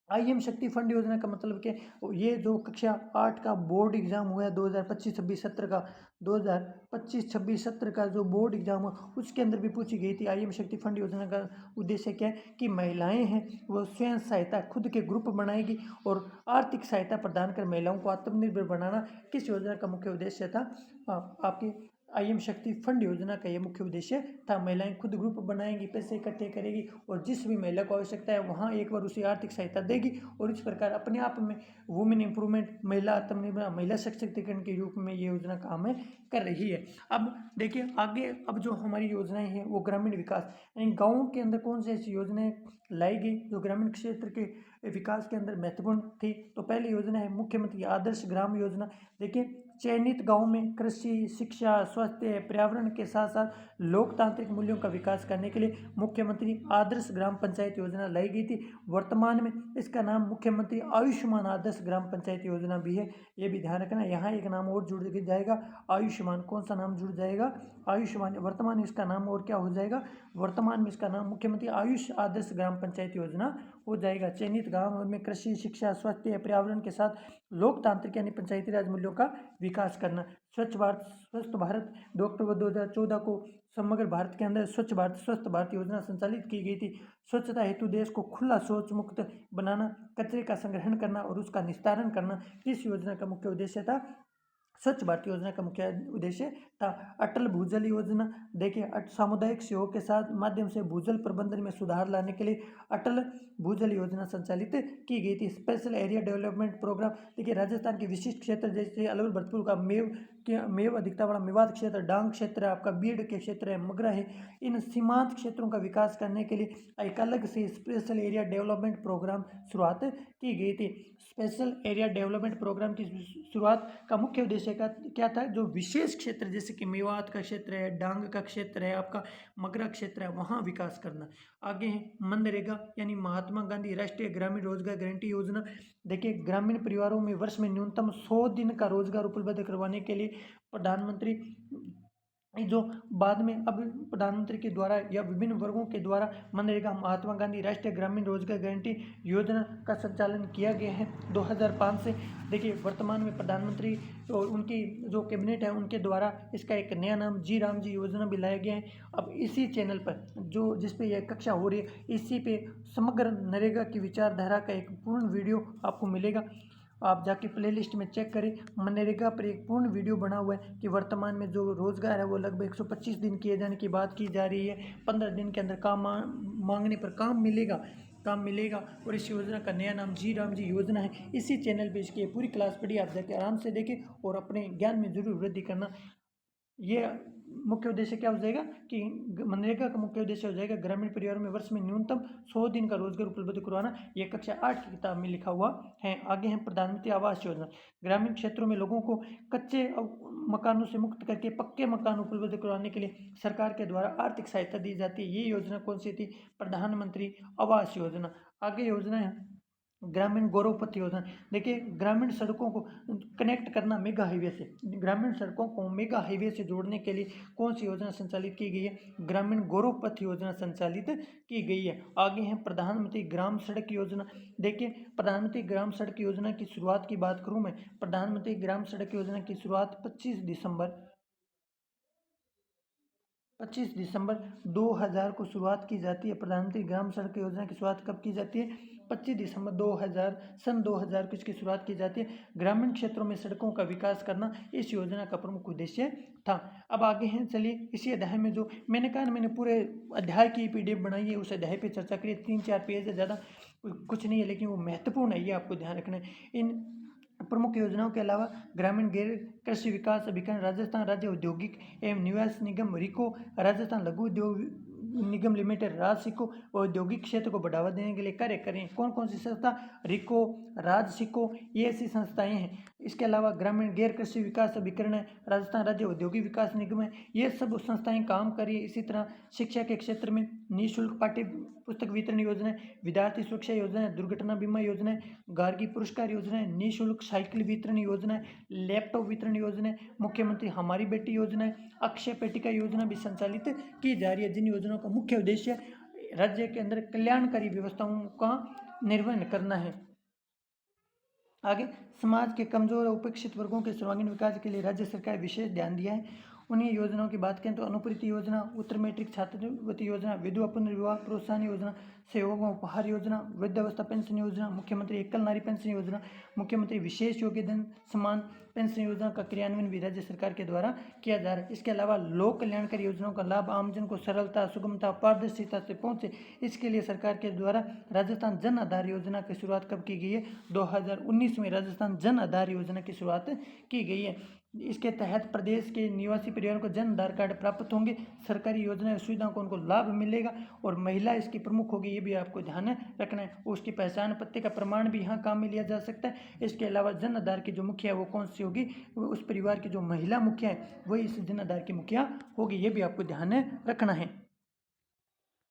आईएम शक्ति फंड योजना का मतलब कि ये जो कक्षा 8 का बोर्ड एग्जाम हुआ है 2025-26 सत्र का, 2025-26 सत्र का जो बोर्ड एग्जाम हुआ उसके अंदर भी पूछी गई थी। आईएम शक्ति फंड योजना का उद्देश्य क्या है? कि महिलाएं हैं वो स्वयं सहायता, खुद के ग्रुप बनाएगी और आर्थिक सहायता प्रदान कर महिलाओं को आत्मनिर्भर बनाना। किस योजना का मुख्य उद्देश्य था? आपकी आईएम शक्ति फंड योजना का ये मुख्य उद्देश्य था। महिलाएं खुद ग्रुप बनाएंगी, पैसे इकट्ठे करेगी और जिस भी महिला को आवश्यकता है वहाँ एक बार उसे आर्थिक सहायता देगी और इस प्रकार अपने आप में वुमेन इंप्रूवमेंट, महिला आत्मनिर्भर, महिला सशक्तिकरण के रूप में ये योजना काम कर रही है। अब देखिए आगे, अब जो हमारी योजनाएं हैं वो ग्रामीण विकास, यानी गाँव के अंदर कौन सी ऐसी योजनाएं लाई गई जो ग्रामीण क्षेत्र के विकास के अंदर महत्वपूर्ण थी? तो पहली योजना है मुख्यमंत्री आदर्श ग्राम योजना। देखिए, चयनित गांव में कृषि, शिक्षा, स्वास्थ्य, पर्यावरण के साथ साथ लोकतांत्रिक मूल्यों का विकास करने के लिए मुख्यमंत्री आदर्श ग्राम पंचायत योजना लाई गई थी। वर्तमान में इसका नाम मुख्यमंत्री आयुष्मान आदर्श ग्राम पंचायत योजना भी है। ये भी ध्यान रखना, यहाँ एक नाम और जुड़ जाएगा, आयुष्मान। कौन सा नाम जुड़ जाएगा? आयुष्मान। वर्तमान में इसका नाम और क्या हो जाएगा? वर्तमान में इसका नाम मुख्यमंत्री आयुष आदर्श ग्राम पंचायत योजना हो जाएगा। चयनित गाँव में कृषि, शिक्षा, स्वास्थ्य, पर्यावरण के साथ लोकतांत्रिक यानी पंचायती राज मूल्यों का विकास करना। स्वच्छ भारत, स्वस्थ भारत, 2 अक्टूबर 2014 को समग्र भारत के अंदर स्वच्छ भारत, स्वस्थ भारत योजना संचालित की गई थी। स्वच्छता हेतु देश को खुला शौच मुक्त बनाना, कचरे का संग्रहण करना और उसका निस्तारण करना इस योजना का मुख्य उद्देश्य था। स्वच्छ भारत योजना का मुख्य उद्देश्य था। अटल भूजल योजना। देखिए, सामुदायिक सहयोग के साथ माध्यम से भूजल प्रबंधन में सुधार लाने के लिए अटल भूजल योजना संचालित की गई थी। Special area development programme. देखिए, राजस्थान के विशिष्ट क्षेत्र जैसे अलवर भरतपुर का मेव के मेव अधिकता वाला मेवात क्षेत्र, डांग क्षेत्र है, आपका बीड़ के क्षेत्र है, मगरा है, इन सीमांत क्षेत्रों का विकास करने के लिए एक अलग से स्पेशल एरिया डेवलपमेंट प्रोग्राम शुरुआत की गई थी। स्पेशल एरिया डेवलपमेंट प्रोग्राम की शुरुआत का मुख्य उद्देश्य क्या था? जो विशेष क्षेत्र जैसे कि मेवात का क्षेत्र है, डांग का क्षेत्र है, आपका मगरा क्षेत्र है, वहाँ विकास करना। आगे है मनरेगा यानी महात्मा गांधी राष्ट्रीय ग्रामीण रोजगार गारंटी योजना। देखिए, ग्रामीण परिवारों में वर्ष में न्यूनतम 100 दिन का रोजगार उपलब्ध करवाने के लिए प्रधानमंत्री जो बाद में अब प्रधानमंत्री के द्वारा या विभिन्न वर्गों के द्वारा मनरेगा महात्मा गांधी राष्ट्रीय ग्रामीण रोजगार गारंटी योजना का संचालन किया गया है 2005 से। देखिए, वर्तमान में प्रधानमंत्री और उनकी जो कैबिनेट है उनके द्वारा इसका एक नया नाम जी राम जी योजना भी लाया गया है। अब इसी चैनल पर जो जिस पे यह कक्षा हो रही है, इसी पे समग्र नरेगा की विचारधारा का एक पूर्ण वीडियो आपको मिलेगा। आप जाके प्लेलिस्ट में चेक करें, मनरेगा पर एक पूर्ण वीडियो बना हुआ है कि वर्तमान में जो रोजगार है वो लगभग 125 दिन किए जाने की बात की जा रही है। 15 दिन के अंदर काम मांगने पर काम मिलेगा और इस योजना का नया नाम जी राम जी योजना है। इसी चैनल पे इसकी पूरी क्लास पढ़ी, आप जाके आराम से देखें और अपने ज्ञान में जरूर वृद्धि करना। ये मुख्य उद्देश्य क्या हो जाएगा कि मनरेगा का मुख्य उद्देश्य हो जाएगा ग्रामीण परिवारों में वर्ष में न्यूनतम 100 दिन का रोजगार उपलब्ध करवाना। ये कक्षा 8 की किताब में लिखा हुआ है। आगे है प्रधानमंत्री आवास योजना। ग्रामीण क्षेत्रों में लोगों को कच्चे मकानों से मुक्त करके पक्के मकान उपलब्ध करवाने के लिए सरकार के द्वारा आर्थिक सहायता दी जाती है। ये योजना कौन सी थी? प्रधानमंत्री आवास योजना। आगे योजना है ग्रामीण गौरव पथ योजना। देखिए, ग्रामीण सड़कों को कनेक्ट करना मेगा हाईवे से, ग्रामीण सड़कों को मेगा हाईवे से जोड़ने के लिए कौन सी योजना संचालित की गई है? ग्रामीण गौरव पथ योजना संचालित की गई है। आगे है प्रधानमंत्री ग्राम सड़क योजना। देखिए, प्रधानमंत्री ग्राम सड़क योजना की शुरुआत की बात करूं मैं, प्रधानमंत्री ग्राम सड़क योजना की शुरुआत 25 दिसंबर 2000 को शुरुआत की जाती है। प्रधानमंत्री ग्राम सड़क योजना की शुरुआत कब की जाती है? 25 दिसंबर 2000 को इसकी शुरुआत की जाती है। ग्रामीण क्षेत्रों में सड़कों का विकास करना इस योजना का प्रमुख उद्देश्य था। अब आगे हैं, चलिए इसी अध्याय में जो मैंने कहा मैंने पूरे अध्याय की PDF बनाई है, उस अध्याय पे चर्चा करिए। 3-4 पेज है, ज़्यादा कुछ नहीं है, लेकिन वो महत्वपूर्ण है, ये आपको ध्यान रखना है। इन प्रमुख योजनाओं के अलावा ग्रामीण गैर कृषि विकास अभिकरण राजस्थान राज्य औद्योगिक एवं निवास निगम रिको, राजस्थान लघु उद्योग निगम लिमिटेड राजसिको औद्योगिक क्षेत्र को बढ़ावा देने के लिए कार्य करें। कौन कौन सी संस्था? रिको, राजसिको, ये ऐसी संस्थाएं हैं। इसके अलावा ग्रामीण गैर कृषि विकास अभिकरण है, राजस्थान राज्य औद्योगिक विकास निगम है, ये सब संस्थाएं काम कर रही है। इसी तरह शिक्षा के क्षेत्र में निःशुल्क पाठ्य पुस्तक वितरण योजना है, विद्यार्थी सुरक्षा योजना है, दुर्घटना बीमा योजना है, गार्गी पुरस्कार योजना है, निःशुल्क साइकिल वितरण योजना है, लैपटॉप वितरण योजना है, मुख्यमंत्री हमारी बेटी योजना है, अक्षय पेटिका योजना भी संचालित की जा रही है। जिन योजनाओं का मुख्य उद्देश्य राज्य के अंदर कल्याणकारी व्यवस्थाओं का निर्वहन करना है। आगे, समाज के कमजोर और उपेक्षित वर्गों के सर्वांगीण विकास के लिए राज्य सरकार विशेष ध्यान दिया है। उन्हीं योजनाओं की बात करें तो अनुपूरित योजना, उत्तर मैट्रिक छात्रवृत्ति योजना, विधवा पुनर्विवाह प्रोत्साहन योजना, सहयोग उपहार योजना, वृद्धावस्था पेंशन योजना, मुख्यमंत्री एकल नारी पेंशन योजना, मुख्यमंत्री विशेष योग्यता समान पेंशन योजना का क्रियान्वयन भी राज्य सरकार के द्वारा किया जा रहा है। इसके अलावा लोक कल्याणकारी योजनाओं का लाभ आमजन को सरलता, सुगमता, पारदर्शिता से पहुंचे, इसके लिए सरकार के द्वारा राजस्थान जन आधार योजना की शुरुआत कब की गई है? 2019 में राजस्थान जन आधार योजना की शुरुआत की गई है। इसके तहत प्रदेश के निवासी परिवारों को जन आधार कार्ड प्राप्त होंगे, सरकारी योजनाएं और सुविधाओं को उनको लाभ मिलेगा और महिला इसकी प्रमुख होगी, ये भी आपको ध्यान रखना है। उसकी पहचान पत्र का प्रमाण भी यहाँ काम में लिया जा सकता है। इसके अलावा जन आधार की जो मुखिया है वो कौन सी होगी? उस परिवार की जो महिला मुखिया है वही इस जन आधार की मुखिया होगी, ये भी आपको ध्यान रखना है।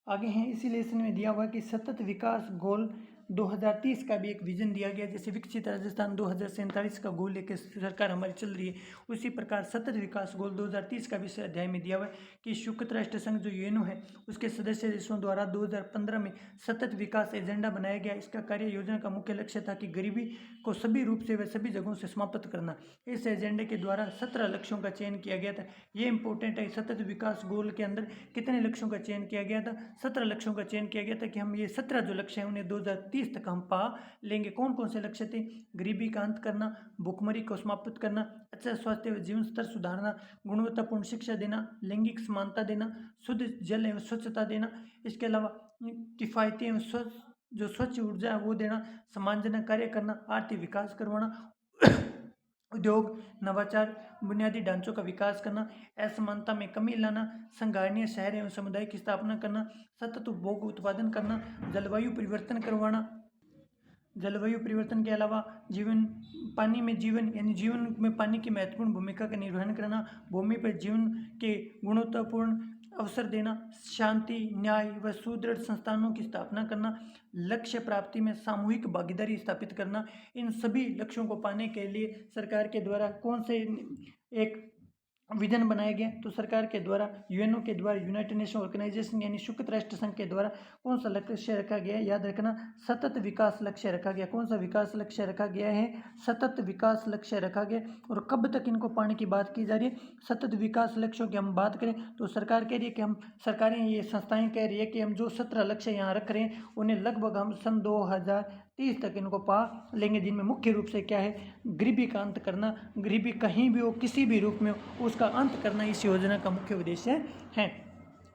आगे हैं, इसी लेसन में दिया हुआ कि सतत विकास गोल 2030 का भी एक विजन दिया गया। जैसे विकसित राजस्थान 2047 का गोल लेकर सरकार हमारी चल रही है, उसी प्रकार सतत विकास गोल 2030 का भी इस अध्याय में दिया हुआ है कि संयुक्त राष्ट्र संघ जो यूएनओ है उसके सदस्य देशों द्वारा 2015 में सतत विकास एजेंडा बनाया गया। इसका कार्य योजना का मुख्य लक्ष्य था कि गरीबी को सभी रूप से व सभी जगहों से समाप्त करना। इस एजेंडे के द्वारा 17 लक्ष्यों का चयन किया गया था। ये इंपॉर्टेंट है, सतत विकास गोल के अंदर कितने लक्ष्यों का चयन किया गया था? 17 लक्ष्यों का चयन किया गया था कि हम ये 17 जो लक्ष्य हैं उन्हें 2030 तक हम पा लेंगे। कौन कौन से लक्ष्य थे? गरीबी का अंत करना, भूखमरी को समाप्त करना, अच्छा स्वास्थ्य व जीवन स्तर सुधारना, गुणवत्तापूर्ण शिक्षा देना, लैंगिक समानता देना, शुद्ध जल एवं स्वच्छता देना, इसके अलावा किफायती एवं स्वच्छ ऊर्जा वो देना, सम्मानजनक कार्य करना, आर्थिक विकास करवाना उद्योग, नवाचार, बुनियादी ढांचों का विकास करना, असमानता में कमी लाना, संघारणीय शहर एवं समुदाय की स्थापना करना, सतत उपभोग उत्पादन करना, जलवायु परिवर्तन करवाना। जलवायु परिवर्तन के अलावा पानी में जीवन यानी जीवन में पानी की महत्वपूर्ण भूमिका का निर्वहन करना, भूमि पर जीवन के गुणवत्तापूर्ण अवसर देना, शांति, न्याय व सुदृढ़ संस्थानों की स्थापना करना, लक्ष्य प्राप्ति में सामूहिक भागीदारी स्थापित करना। इन सभी लक्ष्यों को पाने के लिए सरकार के द्वारा कौन से एक विजन बनाया गया, तो सरकार के द्वारा यूएनओ के द्वारा यूनाइटेड नेशन ऑर्गेनाइजेशन यानी संयुक्त राष्ट्र संघ के द्वारा कौन सा लक्ष्य रखा गया है, याद रखना सतत विकास लक्ष्य रखा गया। कौन सा विकास लक्ष्य रखा गया है, सतत विकास लक्ष्य रखा गया। और कब तक इनको पाने की बात की जा रही है, सतत विकास लक्ष्यों की हम बात करें तो सरकार कह रही है कि हम सरकारें ये संस्थाएं कह रही है कि हम जो 17 लक्ष्य यहाँ रख रहे हैं उन्हें लगभग हम सन 2030 तक इनको पा लेंगे, जिनमें मुख्य रूप से क्या है, गरीबी का अंत करना, गरीबी कहीं भी हो किसी भी रूप में हो उसका अंत करना इस योजना का मुख्य उद्देश्य है।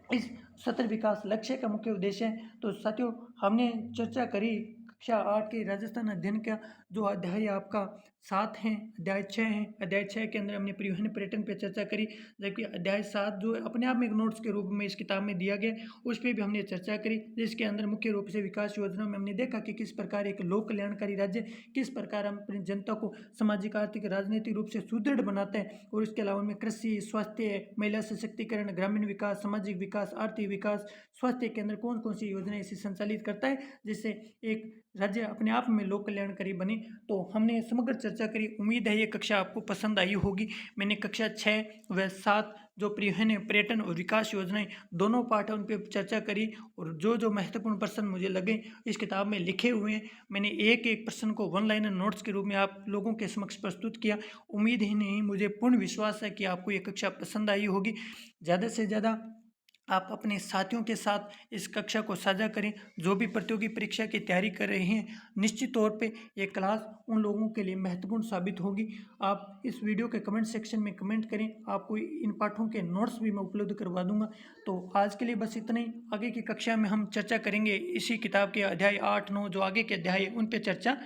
इस सतत विकास लक्ष्य का मुख्य उद्देश्य है। तो साथियों हमने चर्चा करी कक्षा 8 के राजस्थान अध्ययन का जो अध्याय आपका 7 है, अध्याय 6 है। अध्याय 6 के अंदर हमने परिवहन पर्यटन पर चर्चा करी, जबकि अध्याय 7 जो अपने आप में एक नोट्स के रूप में इस किताब में दिया गया उस पर भी हमने चर्चा करी, जिसके अंदर मुख्य रूप से विकास योजना में हमने देखा कि किस प्रकार एक लोक कल्याणकारी राज्य, किस प्रकार हम अपनी जनता को सामाजिक आर्थिक राजनीतिक रूप से सुदृढ़ बनाते हैं। और इसके अलावा में कृषि, स्वास्थ्य, महिला सशक्तिकरण, ग्रामीण विकास, सामाजिक विकास, आर्थिक विकास, स्वास्थ्य के अंदर कौन कौन सी योजनाएं इसे संचालित करता है जिससे एक राज्य अपने आप में लोक कल्याणकारी बने। तो हमने समग्र चर्चा करी। उम्मीद है ये कक्षा आपको पसंद आई होगी। मैंने कक्षा 6 व 7 जो परिवहन, पर्यटन और विकास योजनाएं दोनों पाठ है उन पर चर्चा करी, और जो जो महत्वपूर्ण प्रश्न मुझे लगे इस किताब में लिखे हुए हैं, मैंने एक एक प्रश्न को वन लाइनर नोट्स के रूप में आप लोगों के समक्ष प्रस्तुत किया। उम्मीद ही नहीं, मुझे पूर्ण विश्वास है कि आपको ये कक्षा पसंद आई होगी। ज़्यादा से ज़्यादा आप अपने साथियों के साथ इस कक्षा को साझा करें। जो भी प्रतियोगी परीक्षा की तैयारी कर रहे हैं, निश्चित तौर पे ये क्लास उन लोगों के लिए महत्वपूर्ण साबित होगी। आप इस वीडियो के कमेंट सेक्शन में कमेंट करें, आपको इन पाठों के नोट्स भी मैं उपलब्ध करवा दूंगा। तो आज के लिए बस इतना ही। आगे की कक्षा में हम चर्चा करेंगे इसी किताब के अध्याय 8, 9 जो आगे के अध्याय है उन पर चर्चा